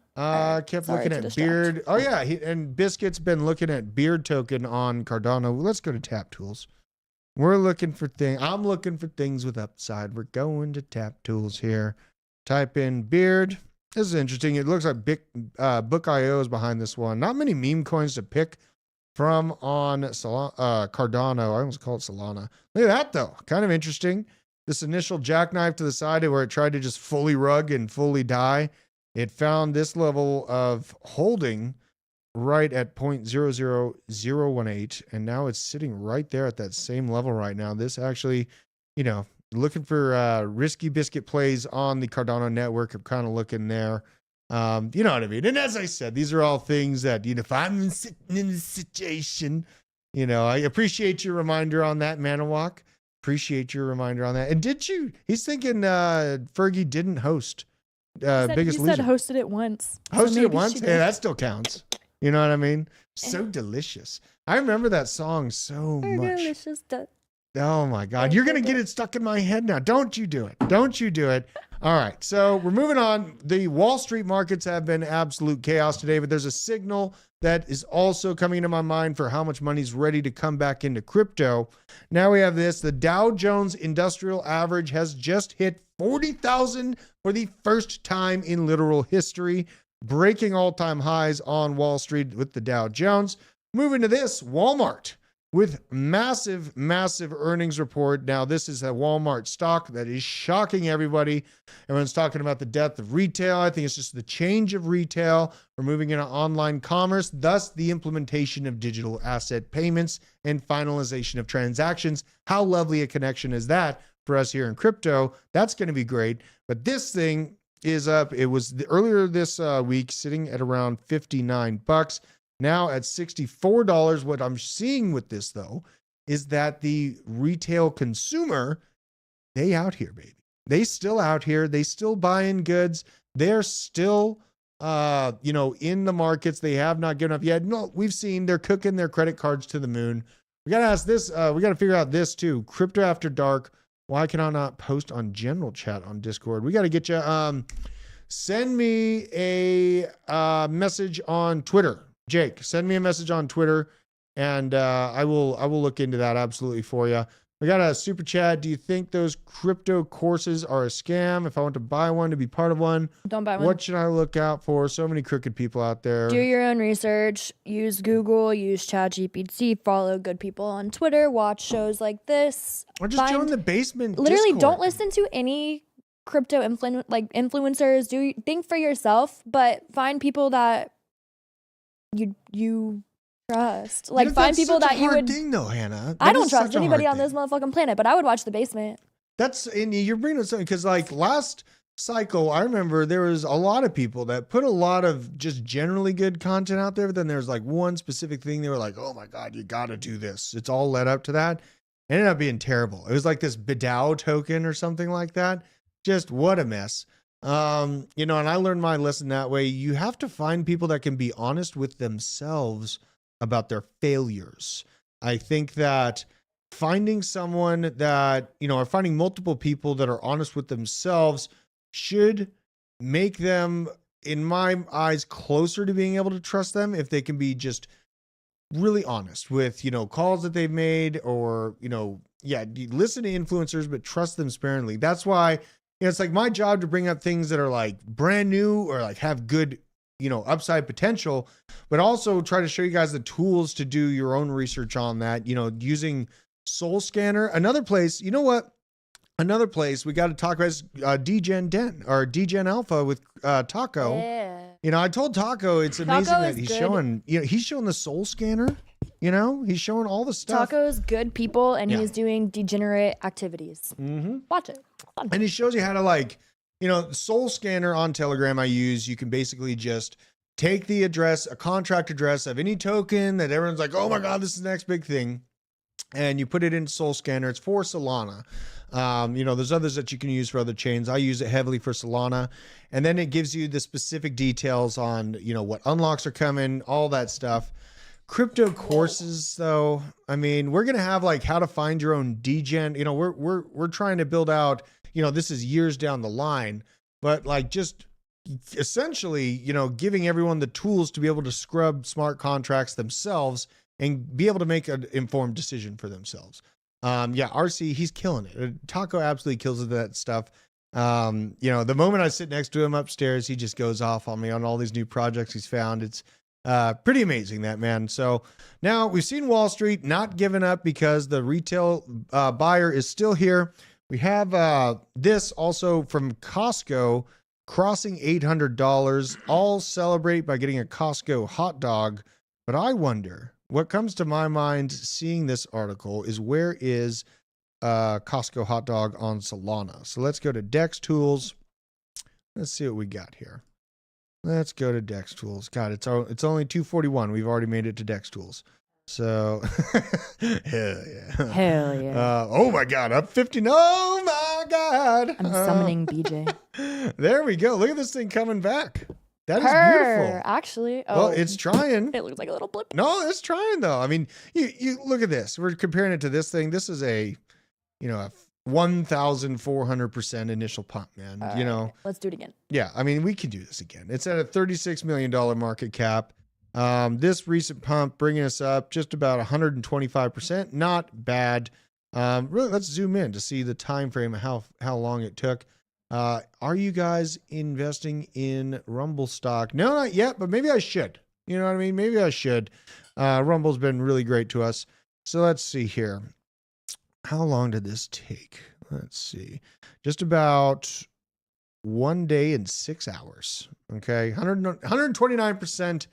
A: Kept
B: Sorry
A: looking
B: to
A: at
B: distract.
A: Beard. Oh, yeah. And Biscuit's been looking at Beard token on Cardano. Let's go to Tap Tools. We're looking for things. I'm looking for things with upside. We're going to Tap Tools here. Type in Beard. This is interesting. It looks like Book.io is behind this one. Not many meme coins to pick from on Cardano. I almost call it Solana. Look at that, though. Kind of interesting. This initial jackknife to the side where it tried to just fully rug and fully die. It found this level of holding right at 0.00018. And now it's sitting right there at that same level right now. This actually, you know, looking for risky biscuit plays on the Cardano network. I'm kind of looking there. You know what I mean? And as I said, these are all things that, you know, if I'm sitting in this situation, you know, I appreciate your reminder on that, Manawak. Appreciate your reminder on that. And he's thinking Fergie didn't host Biggest Loser.
B: He said hosted it once.
A: Hosted it once? Yeah, that still counts. You know what I mean? So delicious. I remember that song so much.
B: Delicious.
A: Oh my God. You're going to get it stuck in my head now. Don't you do it. Don't you do it. All right. So we're moving on. The Wall Street markets have been absolute chaos today, but there's a signal that is also coming into my mind for how much money's ready to come back into crypto. Now we have this. The Dow Jones Industrial Average has just hit 40,000 for the first time in literal history, breaking all-time highs on Wall Street with the Dow Jones. Moving to this, Walmart with massive, massive earnings report. Now, this is a Walmart stock that is shocking everybody. Everyone's talking about the death of retail. I think it's just the change of retail. We're moving into online commerce, thus the implementation of digital asset payments and finalization of transactions. How lovely a connection is that for us here in crypto? That's going to be great. But this thing is up. It was earlier this week sitting at around 59 bucks. Now at $64. What I'm seeing with this, though, is that the retail consumer, they out here, baby. They still out here. They still buying goods. They're still, in the markets. They have not given up yet. No, we've seen they're cooking their credit cards to the moon. We got to ask this. We got to figure out this too. Crypto After Dark. Why can I not post on general chat on Discord? We got to get you. Send me a message on Twitter. Jake, send me a message on Twitter, and I will look into that absolutely for you. We got a super chat. Do you think those crypto courses are a scam? If I want to buy one to be part of one,
B: Don't buy one.
A: what should I look out for? So many crooked people out there.
B: Do your own research. Use Google. Use ChatGPT. Follow good people on Twitter. Watch shows like this.
A: Or just join the basement.
B: Literally,
A: Discord.
B: don't listen to any crypto influencers. Think for yourself, but find people that you trust. Like, find people that you would.
A: Thing, though, Hannah.
B: I don't trust anybody on this motherfucking planet, but I would watch The Basement.
A: And you're bringing up something because, like, last cycle, I remember there was a lot of people that put a lot of just generally good content out there, but then there's like one specific thing they were like, "Oh my God, you got to do this." It's all led up to that. It ended up being terrible. It was like this Bedow token or something like that. Just what a mess. And I learned my lesson that way. You have to find people that can be honest with themselves about their failures. I think that finding someone that, or finding multiple people that are honest with themselves should make them, in my eyes, closer to being able to trust them if they can be just really honest with, calls that they've made or, listen to influencers, but trust them sparingly. That's why it's like my job to bring up things that are like brand new or like have good, upside potential, but also try to show you guys the tools to do your own research on that, using Soul Scanner. Another place, Another place we got to talk about is DGen Alpha with Taco.
B: Yeah.
A: I told Taco it's amazing
B: Taco
A: that
B: is
A: he's
B: good.
A: showing, he's showing the Soul Scanner. He's showing all the stuff.
B: Taco's good people, and
A: Yeah.
B: he's doing degenerate activities.
A: Mm-hmm.
B: Watch it. Fun.
A: And he shows you how to Soul Scanner on Telegram I use. You can basically just take the address, a contract address of any token that everyone's like, oh my God, this is the next big thing. And you put it in Soul Scanner. It's for Solana. There's others that you can use for other chains. I use it heavily for Solana. And then it gives you the specific details on, what unlocks are coming, all that stuff. Crypto courses, though, we're going to have like how to find your own degen. We're trying to build out, this is years down the line, but like just essentially, giving everyone the tools to be able to scrub smart contracts themselves and be able to make an informed decision for themselves. RC, he's killing it. Taco absolutely kills it, that stuff. The moment I sit next to him upstairs, he just goes off on me on all these new projects he's found. It's pretty amazing, that man. So now we've seen Wall Street not giving up because the retail buyer is still here. We have this also from Costco crossing $800. All celebrate by getting a Costco hot dog. But I wonder, what comes to my mind seeing this article is, where is Costco hot dog on Solana? So let's go to Dex Tools. Let's see what we got here. Let's go to Dex Tools. God, it's only 241. We've already made it to Dex Tools. So, hell yeah.
B: Hell yeah.
A: Oh my God, up 50. Oh my God.
B: I'm summoning BJ.
A: There we go. Look at this thing coming back. That is beautiful.
B: Actually.
A: Well,
B: Oh,
A: it's trying.
B: it looks like a little blip.
A: No, it's trying though. I mean, you look at this. We're comparing it to this thing. This is a 1,400% initial pump, man.
B: All right, let's do it again.
A: Yeah, I mean, we can do this again. It's at a $36 million market cap. This recent pump bringing us up just about 125%. Not bad. Really, let's zoom in to see the time frame of how long it took. Are you guys investing in Rumble stock? No, not yet, but maybe I should. You know what I mean? Maybe I should. Rumble's been really great to us. So let's see here. How long did this take? Let's see. Just about 1 day and 6 hours. Okay. 129%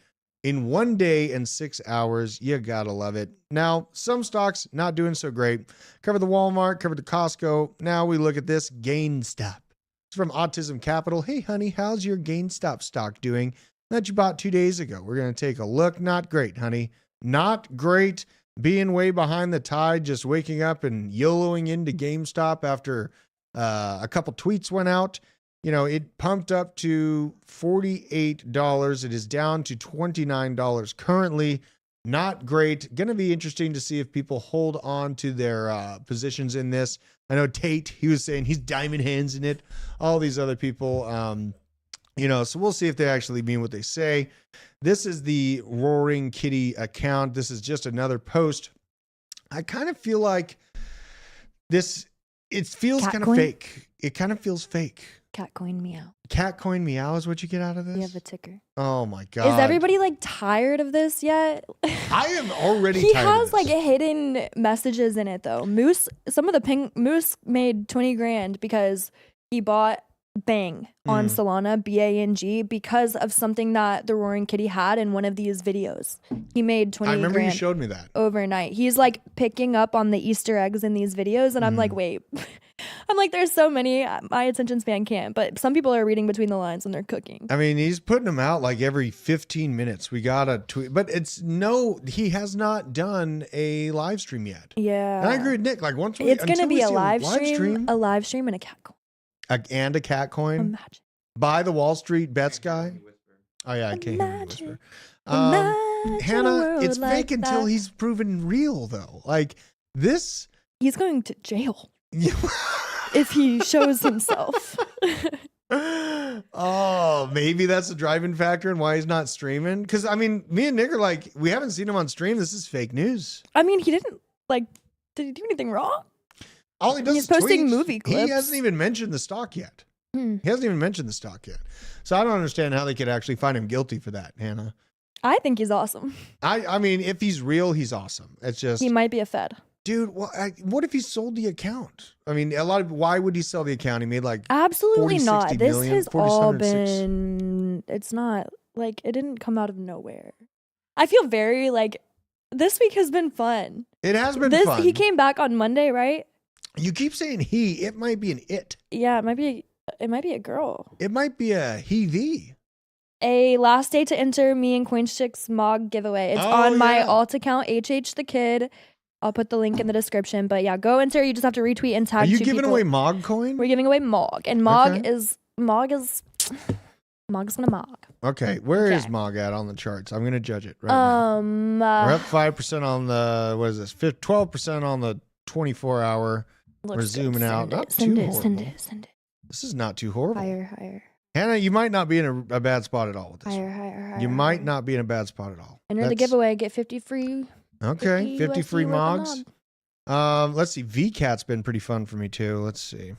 A: in 1 day and 6 hours. You gotta love it. Now, some stocks not doing so great. Covered the Walmart, covered the Costco. Now we look at this GameStop. It's from Autism Capital. Hey, honey, how's your GameStop stock doing that you bought 2 days ago? We're going to take a look. Not great, honey. Not great. Being way behind the tide, just waking up and YOLOing into GameStop after a couple tweets went out. It pumped up to $48. It is down to $29 currently. Not great. Going to be interesting to see if people hold on to their positions in this. I know Tate, he was saying he's diamond hands in it. All these other people, so we'll see if they actually mean what they say. This is the Roaring Kitty account. This is just another post. I kind of feel like it feels kind of fake. It kind of feels fake.
B: Catcoin meow.
A: Catcoin meow is what you get out of this?
B: You have a ticker.
A: Oh my God.
B: Is everybody tired of this yet?
A: I am already
B: he
A: tired of this.
B: He has hidden messages in it though. Moose made 20 grand because he bought Bang on Solana, BANG, because of something that the Roaring Kitty had in one of these videos. He made 20 grand.
A: I remember you showed me that.
B: Overnight. He's picking up on the Easter eggs in these videos and I'm wait. I'm there's so many, my attention span can't, but some people are reading between the lines when they're cooking.
A: I mean, he's putting them out every 15 minutes. We got a tweet, but he has not done a live stream yet.
B: Yeah.
A: And I agree with Nick. Once
B: it's going to be a live stream and a cat coin.
A: And a cat coin.
B: Imagine.
A: By the Wall Street Bets guy. Oh yeah, I can't hear him whisper. Hannah, it's fake until he's proven real though. This.
B: He's going to jail. If he shows himself.
A: Oh, maybe that's the driving factor and why he's not streaming. Because me and Nick are we haven't seen him on stream. This is fake news.
B: He didn't did he do anything wrong?
A: All he does
B: He's
A: is
B: posting
A: tweets.
B: movie clips.
A: He hasn't even mentioned the stock yet. He hasn't even mentioned the stock yet. So I don't understand how they could actually find him guilty for that, Hannah.
B: I think he's awesome.
A: I mean, if he's real, he's awesome. It's just
B: he might be a Fed.
A: Dude, what if he sold the account? I mean, why would he sell the account? He made
B: absolutely
A: 40,
B: not. This
A: million,
B: has all been. It's not it didn't come out of nowhere. I feel very this week has been fun.
A: It has been fun.
B: He came back on Monday, right?
A: You keep saying he. It might be an it.
B: Yeah, it might be a girl.
A: It might be a he.
B: A last day to enter me and Coinchick's MOG giveaway. It's on my alt account, HH the Kid. I'll put the link in the description. But yeah, go enter. You just have to retweet and tag.
A: Are you giving away MOG coin?
B: We're giving away MOG, and Mog's gonna MOG.
A: Okay, where is MOG at on the charts? I'm gonna judge it right now. We're up 5% on the 12% on the 24-hour. We're zooming out. Not too horrible. Send it. This is not too horrible.
B: Higher.
A: Hannah, you might not be in a bad spot at all with this.
B: Higher.
A: You might not be in a bad spot at all.
B: Enter the giveaway. Get 50 free.
A: Okay, 50 free MOGs. Let's see. VCat's been pretty fun for me too. Let's see.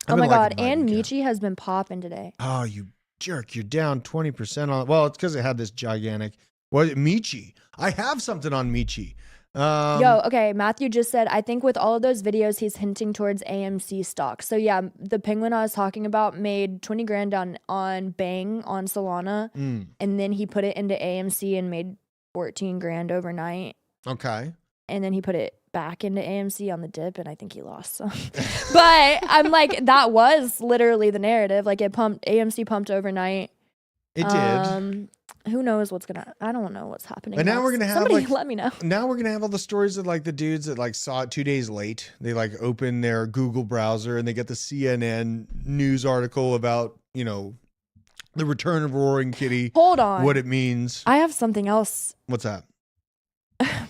B: Oh my God, and Michi has been popping today.
A: Oh, you jerk! You're down 20% on. Well, it's because it had this gigantic. Michi? I have something on Michi.
B: Okay. Matthew just said, I think with all of those videos, he's hinting towards AMC stock. So yeah, the penguin I was talking about made 20 grand on Bang on Solana, and then he put it into AMC and made 14 grand overnight.
A: Okay.
B: And then he put it back into AMC on the dip, and I think he lost some. But I'm that was literally the narrative. AMC pumped overnight.
A: It did.
B: Who knows I don't know what's happening.
A: But now we're gonna have
B: somebody let me know.
A: Now we're gonna have all the stories of the dudes that saw it 2 days late. They open their Google browser and they get the CNN news article about the return of Roaring Kitty,
B: Hold on.
A: what it means.
B: I have something else.
A: What's that?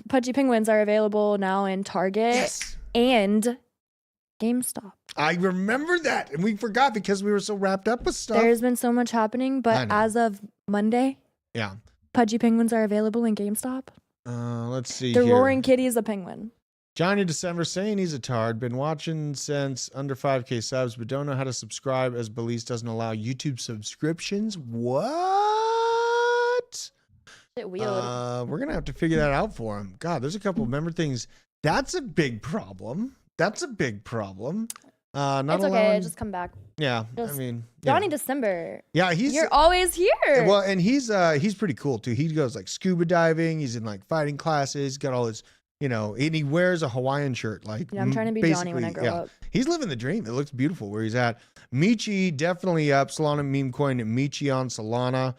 B: Pudgy penguins are available now in Target and GameStop.
A: I remember that, and we forgot because we were so wrapped up with stuff.
B: There's been so much happening, but as of Monday, Pudgy penguins are available in GameStop.
A: Let's see
B: The
A: here.
B: Roaring Kitty is a penguin.
A: Johnny December saying he's a tard. Been watching since under 5K subs, but don't know how to subscribe as Belize doesn't allow YouTube subscriptions. What?
B: Weird.
A: We're going to have to figure that out for him. God, there's a couple of member things. That's a big problem. Not
B: it's okay.
A: allowing...
B: Just come back.
A: Yeah,
B: Just
A: I mean...
B: Johnny December.
A: Yeah,
B: You're always here.
A: Well, and he's pretty cool, too. He goes, like, scuba diving. He's in, like, fighting classes. He's got all his... and he wears a Hawaiian shirt. Like,
B: I'm trying to be Johnny when I grow up.
A: He's living the dream. It looks beautiful where he's at. Michi definitely up. Solana meme coin and Michi on Solana.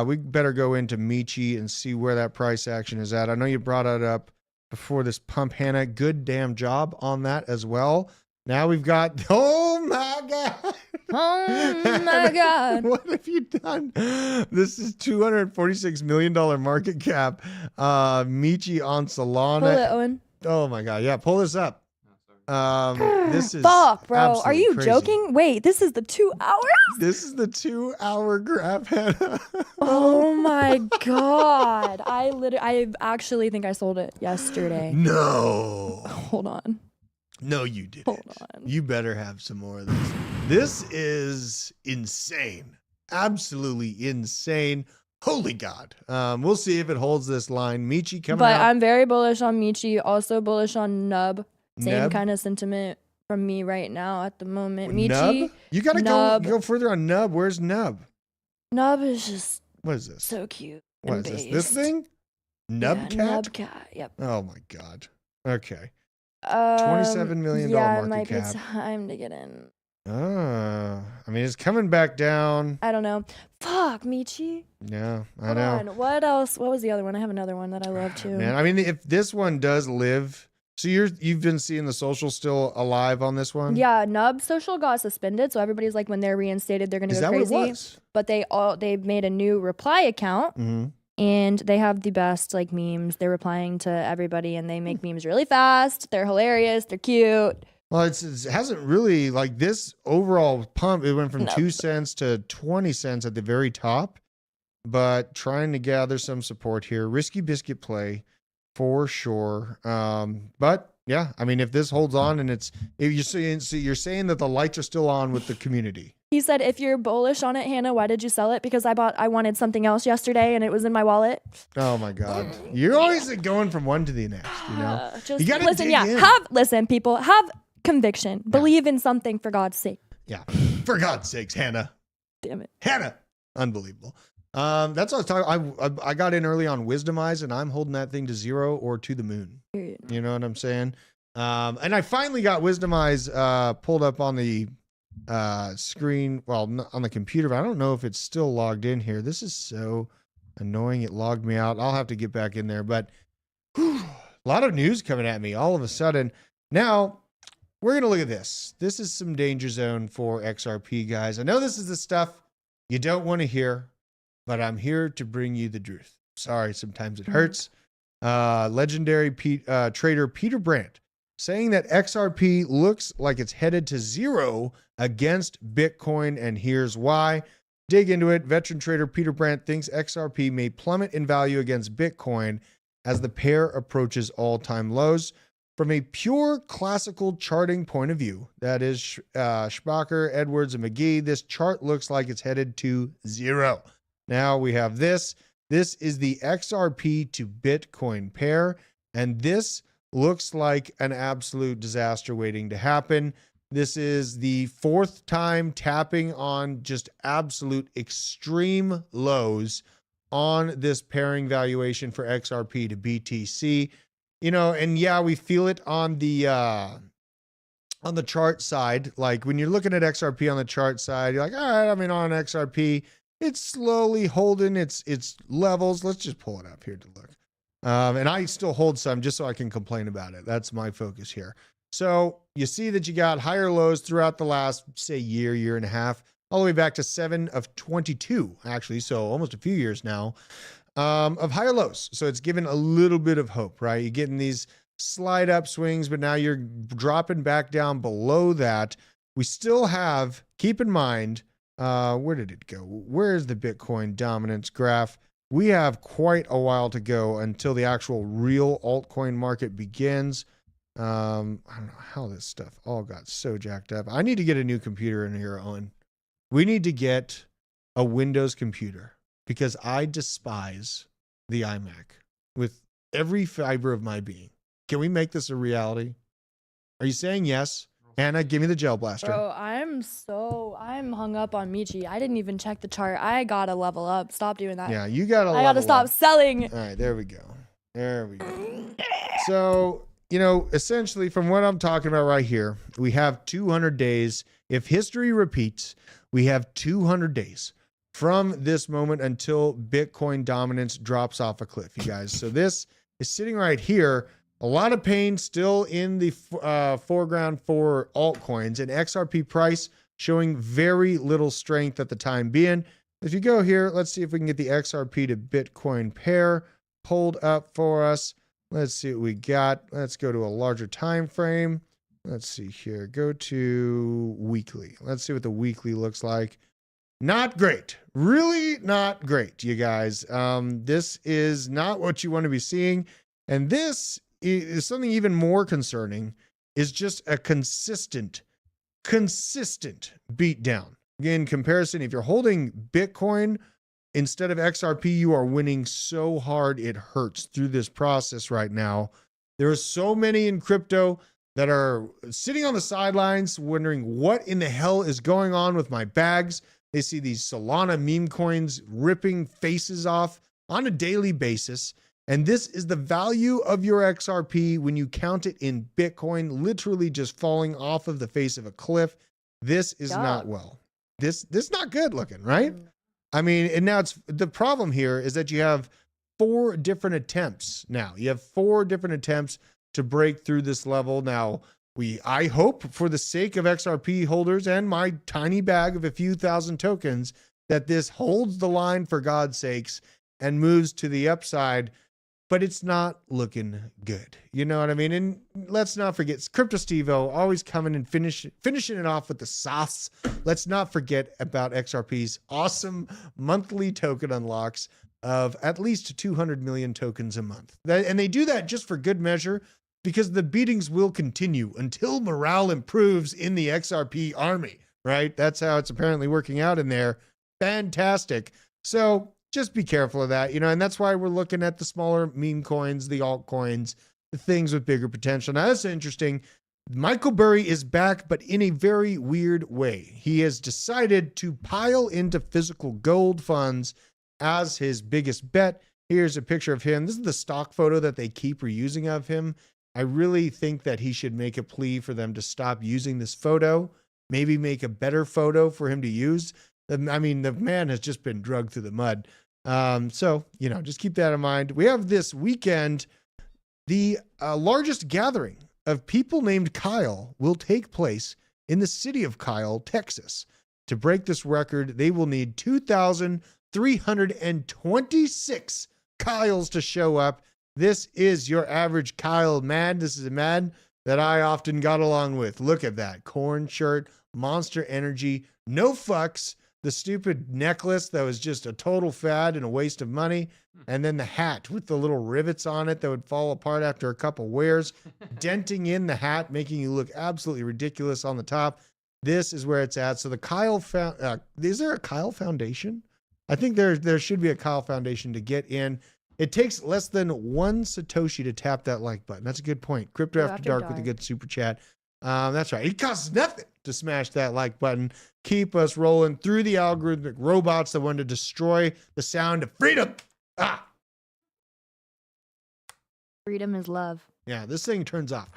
A: We better go into Michi and see where that price action is at. I know you brought it up before this pump, Hannah. Good damn job on that as well. Now we've got, oh my God.
B: Oh my God.
A: What have you done? This is $246 million market cap. Michi on Solana.
B: Pull it, Owen.
A: Oh my God. Yeah, pull this up. This is
B: fuck, bro. Are you
A: crazy.
B: joking? Wait, this is the 2 hours?
A: This is the 2 hour graph, Hannah.
B: Oh my God. I actually think I sold it yesterday.
A: No.
B: Hold on.
A: No, you didn't.
B: Hold on.
A: You better have some more of this. This is insane. Absolutely insane. Holy God. We'll see if it holds this line. Michi coming
B: But
A: up.
B: I'm very bullish on Michi. Also bullish on Nub. Same
A: Nub?
B: kind of sentiment from me right now at the moment.
A: Nub?
B: Michi.
A: You got to
B: Nub.
A: go further on Nub. Where's Nub?
B: Nub is just
A: What is this?
B: so cute.
A: What
B: and
A: is this?
B: based.
A: This thing? Nubcat?
B: Yeah, Nubcat. Yep.
A: Oh my God. Okay. $27 million
B: yeah,
A: market
B: it might
A: cap.
B: be time to get in.
A: I mean, it's coming back down.
B: I don't know. Fuck, Michi.
A: Yeah, I
B: Hold
A: know.
B: on. What else? What was the other one? I have another one that I love too.
A: Man, I mean, if this one does live, so you've been seeing the social still alive on this one?
B: Yeah, Nub social got suspended, so everybody's like, when they're reinstated, they're gonna
A: Is
B: go
A: that
B: crazy.
A: what it was?
B: But they made a new reply account, and they have the best like memes. They're replying to everybody, and they make memes really fast. They're hilarious. They're cute.
A: Well, it hasn't really, like, this overall pump, it went from 2 cents to 20 cents at the very top, but trying to gather some support here. Risky biscuit play for sure. But yeah, I mean, if this holds on and if you're saying that the lights are still on with the community.
B: He said, if you're bullish on it, Hannah, why did you sell it? Because I wanted something else yesterday and it was in my wallet.
A: Oh my God. You're always going from one to the next, you know?
B: Just
A: you gotta
B: listen,
A: dig in.
B: Listen, people, have conviction. Believe in something for God's sake.
A: Yeah. For God's sakes, Hannah.
B: Damn it.
A: Hannah. Unbelievable. That's what I was talking. I got in early on Wisdomize, and I'm holding that thing to 0 or to the moon.
B: Period.
A: You know what I'm saying? And I finally got Wisdomize pulled up on the screen, well, on the computer, but I don't know if it's still logged in here. This is so annoying. It logged me out. I'll have to get back in there, but a lot of news coming at me all of a sudden. Now, we're going to look at this. This is some danger zone for XRP, guys. I know this is the stuff you don't want to hear, but I'm here to bring you the truth. Sorry, sometimes it hurts. Legendary trader Peter Brandt saying that XRP looks like it's headed to 0 against Bitcoin, and here's why. Dig into it. Veteran trader Peter Brandt thinks XRP may plummet in value against Bitcoin as the pair approaches all-time lows. From a pure classical charting point of view, that is Spacker, Edwards, and McGee, this chart looks like it's headed to 0. Now we have this. This is the XRP to Bitcoin pair, and this looks like an absolute disaster waiting to happen. This is the 4th time tapping on just absolute extreme lows on this pairing valuation for XRP to BTC. You know, and yeah, we feel it on the chart side. Like when you're looking at XRP on the chart side, you're like, all right, I mean, on XRP, it's slowly holding its levels. Let's just pull it up here to look. And I still hold some just so I can complain about it. That's my focus here. So you see that you got higher lows throughout the last, say, year and a half. all the way back to 7 of 22, actually. So almost a few years now of higher lows. So it's given a little bit of hope, right? You're getting these slide up swings, but now you're dropping back down below that. We still have, keep in mind, where did it go? Where's the Bitcoin dominance graph? We have quite a while to go until the actual real altcoin market begins. I don't know how this stuff all got so jacked up. I need to get a new computer in here, Owen. We need to get a Windows computer because I despise the iMac with every fiber of my being. Can we make this a reality? Are you saying yes? Anna, give me the gel blaster.
B: Bro, I'm hung up on Michi. I didn't even check the chart. I gotta level up. Stop doing that.
A: Yeah, you gotta
B: I gotta stop selling.
A: All right, there we go. There we go. So, essentially from what I'm talking about right here, we have 200 days. If history repeats, we have 200 days from this moment until Bitcoin dominance drops off a cliff, you guys. So this is sitting right here. A lot of pain still in the foreground for altcoins, and XRP price showing very little strength at the time being. If you go here, let's see if we can get the XRP to Bitcoin pair pulled up for us. Let's see what we got. Let's go to a larger time frame. Let's see here. Go to weekly. Let's see what the weekly looks like. Not great. Really not great, you guys. This is not what you want to be seeing. And this is something even more concerning, is just a consistent beat down. In comparison, if you're holding Bitcoin instead of XRP, you are winning so hard it hurts through this process right now. There are so many in crypto that are sitting on the sidelines wondering what in the hell is going on with my bags. They see these Solana meme coins ripping faces off on a daily basis. And this is the value of your XRP when you count it in Bitcoin, literally just falling off of the face of a cliff. This is not well. This not good looking, right? I mean, and now the problem here is that you have 4 different attempts now. You have 4 different attempts to break through this level. Now, I hope for the sake of XRP holders and my tiny bag of a few thousand tokens that this holds the line for God's sakes and moves to the upside. But it's not looking good. You know what I mean? And let's not forget, Crypto Steve-O always coming and finishing it off with the sauce. Let's not forget about XRP's awesome monthly token unlocks of at least 200 million tokens a month. And they do that just for good measure because the beatings will continue until morale improves in the XRP army, right? That's how it's apparently working out in there. Fantastic. So just be careful of that, and that's why we're looking at the smaller meme coins, the altcoins, the things with bigger potential. Now, that's interesting. Michael Burry is back, but in a very weird way. He has decided to pile into physical gold funds as his biggest bet. Here's a picture of him. This is the stock photo that they keep reusing of him. I really think that he should make a plea for them to stop using this photo, maybe make a better photo for him to use. I mean, the man has just been drugged through the mud. So, just keep that in mind. We have this weekend, the largest gathering of people named Kyle will take place in the city of Kyle, Texas. To break this record, they will need 2,326 Kyles to show up. This is your average Kyle man. This is a man that I often got along with. Look at that corn shirt, Monster Energy, no fucks. The stupid necklace that was just a total fad and a waste of money. And then the hat with the little rivets on it that would fall apart after a couple wears, denting in the hat, making you look absolutely ridiculous on the top. This is where it's at. So the Kyle, is there a Kyle Foundation? I think there should be a Kyle Foundation to get in. It takes less than 1 Satoshi to tap that like button. That's a good point. Crypto After Dark with a good super chat. That's right. It costs nothing to smash that like button. Keep us rolling through the algorithmic robots that want to destroy the sound of freedom.
B: Freedom is love.
A: Yeah, this thing turns off.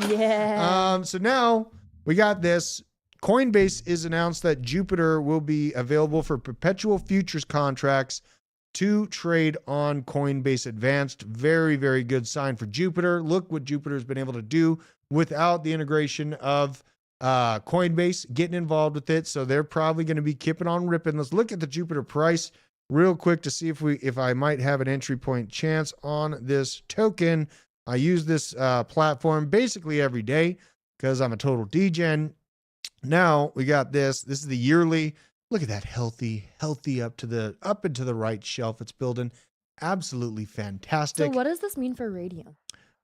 B: Yeah.
A: So now we got this. Coinbase is announced that Jupiter will be available for perpetual futures contracts to trade on Coinbase Advanced. Very, very good sign for Jupiter. Look what Jupiter's been able to do without the integration of Coinbase getting involved with it. So they're probably going to be keeping on ripping. Let's look at the Jupiter price real quick to see if I might have an entry point chance on this token. I use this platform basically every day because I'm a total degen. Now we got this. This is the yearly. Look at that healthy up and to the right shelf it's building. Absolutely fantastic.
B: So what does this mean for Radium?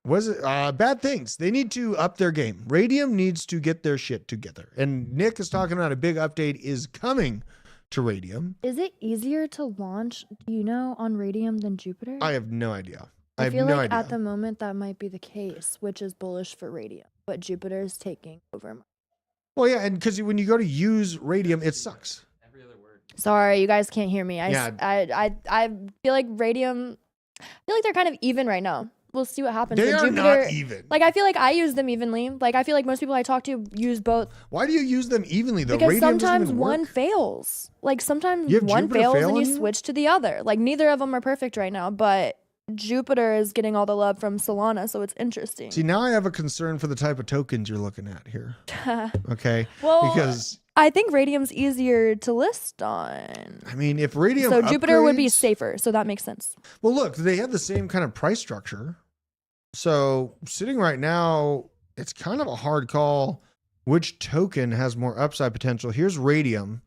A: Was it bad things? They need to up their game. Radium needs to get their shit together. And Nick is talking about a big update is coming to Radium.
B: Is it easier to launch, do you know, on Radium than Jupiter?
A: I have no idea.
B: I feel like at the moment that might be the case, which is bullish for Radium, but Jupiter is taking over.
A: Well, yeah, and because when you go to use Radium, it sucks.
C: Every other word.
B: Sorry, you guys can't hear me. I feel like Radium, I feel like they're kind of even right now. We'll see what happens.
A: They
B: But
A: are
B: Jupiter,
A: not even.
B: Like, I feel like I use them evenly. Like, I feel like most people I talk to use both.
A: Why do you use them evenly, though?
B: Because
A: Radium doesn't
B: sometimes
A: even
B: one
A: work.
B: fails. Like, sometimes
A: You have
B: one
A: Jupiter
B: fails
A: fail
B: and
A: on
B: you
A: you?
B: switch to the other. Like, neither of them are perfect right now, but Jupiter is getting all the love from Solana, so it's interesting.
A: See, now I have a concern for the type of tokens you're looking at here. Okay.
B: Well,
A: because
B: I think Radium's easier to list on.
A: I mean, if Radium
B: So Jupiter would be
A: upgrades-
B: safer, so that makes sense.
A: Well, look, they have the same kind of price structure. So sitting right now, it's kind of a hard call which token has more upside potential. Here's Radium,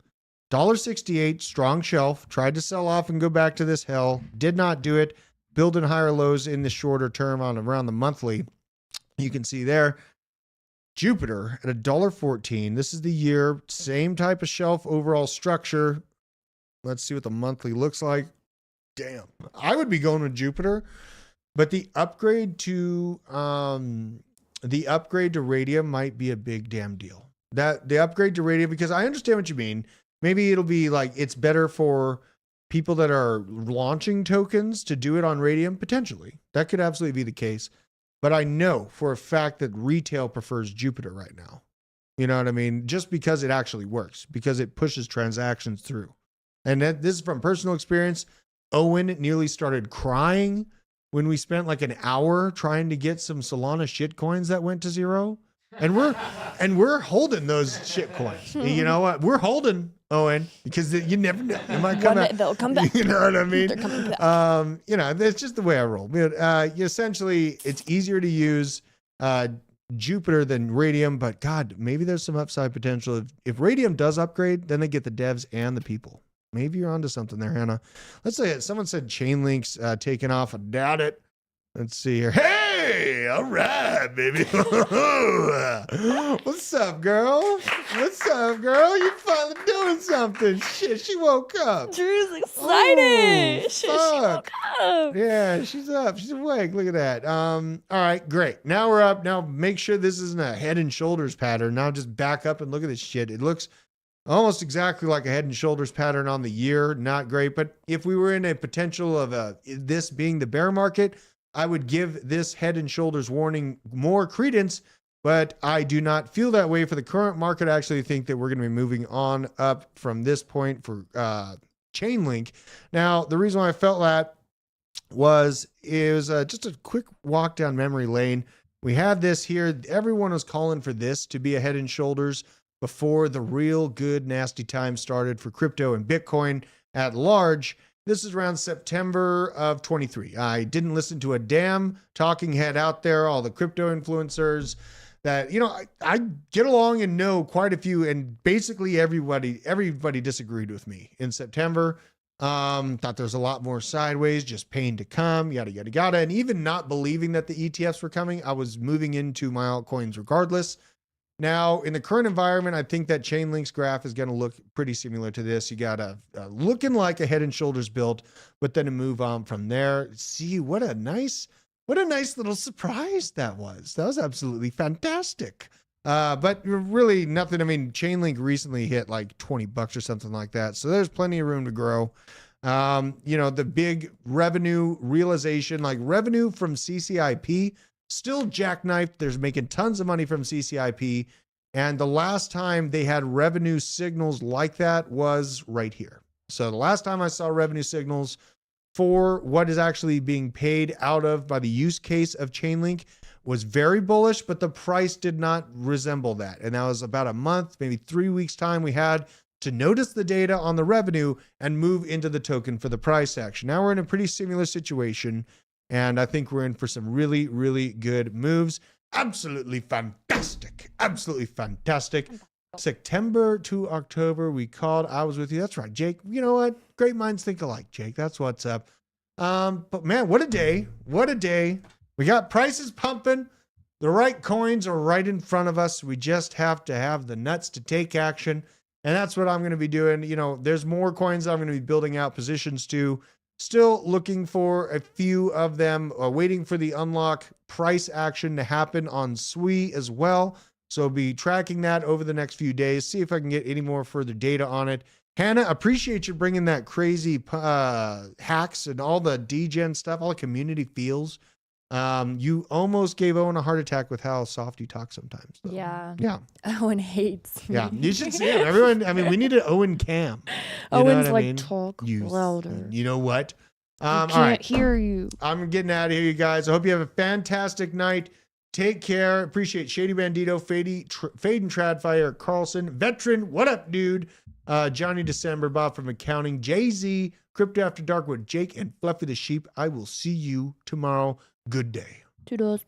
A: $1.68, strong shelf, tried to sell off and go back to this hell, did not do it, building higher lows in the shorter term on around the monthly. You can see there, Jupiter at $1.14. This is the year, same type of shelf, overall structure. Let's see what the monthly looks like. Damn, I would be going with Jupiter. But the upgrade to Radium might be a big damn deal. That the upgrade to Radium, because I understand what you mean. Maybe it'll be like it's better for people that are launching tokens to do it on Radium, potentially. That could absolutely be the case. But I know for a fact that retail prefers Jupiter right now. You know what I mean? Just because it actually works, because it pushes transactions through. And this is from personal experience. Owen nearly started crying when we spent like an hour trying to get some Solana shit coins that went to zero. And we're holding those shit coins. You know what? We're holding, Owen, because you never know. It might come out.
B: They'll come back.
A: You know what I mean?
B: They're coming back.
A: You know, that's just the way I roll. Essentially, it's easier to use Jupiter than Radium, but God, maybe there's some upside potential. If Radium does upgrade, then they get the devs and the people. Maybe you're onto something there, Hannah. Let's say it. Someone said Chainlink's taking off. I doubt it. Let's see here. Hey, all right, baby. What's up, girl? What's up, girl? You finally doing something. Shit, she woke up.
B: Drew's excited.
A: Oh,
B: She woke up.
A: Yeah, she's up. She's awake. Look at that. All right, great. Now we're up. Now make sure this isn't a head and shoulders pattern. Now just back up and look at this shit. It looks almost exactly like a head and shoulders pattern on the year. Not great. But if we were in a potential of this being the bear market, I would give this head and shoulders warning more credence, but I do not feel that way for the current market. I actually think that we're going to be moving on up from this point for Chainlink. Now, the reason why I felt that was just a quick walk down memory lane. We had this here. Everyone was calling for this to be a head and shoulders before the real good nasty time started for crypto and Bitcoin at large. This is around September of 23. I didn't listen to a damn talking head out there, all the crypto influencers that, you know, I get along and know quite a few, and basically everybody disagreed with me in September. Thought there's a lot more sideways, just pain to come, yada, yada, yada. And even not believing that the ETFs were coming, I was moving into my altcoins regardless. Now, in the current environment, I think that Chainlink's graph is going to look pretty similar to this. You got a looking like a head and shoulders build, but then a move on from there. See, what a nice little surprise that was. That was absolutely fantastic. But really nothing. I mean, Chainlink recently hit like $20 or something like that. So there's plenty of room to grow. You know, the big revenue realization, like revenue from CCIP, still jackknifed. There's making tons of money from CCIP. And the last time they had revenue signals like that was right here. So the last time I saw revenue signals for what is actually being paid out of by the use case of Chainlink was very bullish, but the price did not resemble that. And that was about a month, maybe 3 weeks time we had to notice the data on the revenue and move into the token for the price action. Now we're in a pretty similar situation, and I think we're in for some really, really good moves. Absolutely fantastic. Absolutely fantastic. September to October, we called. I was with you. That's right, Jake. You know what? Great minds think alike, Jake. That's what's up. But man, what a day. What a day. We got prices pumping. The right coins are right in front of us. We just have to have the nuts to take action. And that's what I'm going to be doing. You know, there's more coins I'm going to be building out positions to. Still looking for a few of them, waiting for the unlock price action to happen on SWE as well. So I'll be tracking that over the next few days, see if I can get any more further data on it. Hannah, appreciate you bringing that crazy hacks and all the degen stuff, all the community feels. You almost gave Owen a heart attack with how soft you talk sometimes. So.
B: Yeah.
A: Yeah.
B: Owen hates me.
A: Yeah. You should see it. Everyone, I mean, we need an Owen cam.
B: Owen's like, talk louder.
A: You know what?
B: I
A: all
B: can't
A: right.
B: hear you.
A: I'm getting out of here, you guys. I hope you have a fantastic night. Take care. Appreciate Shady Bandito, Fade and Tradfire, Carlson, Veteran. What up, dude? Johnny December, Bob from Accounting, Jay-Z, Crypto After Dark with Jake and Fluffy the Sheep. I will see you tomorrow. Good day.
B: Toodles.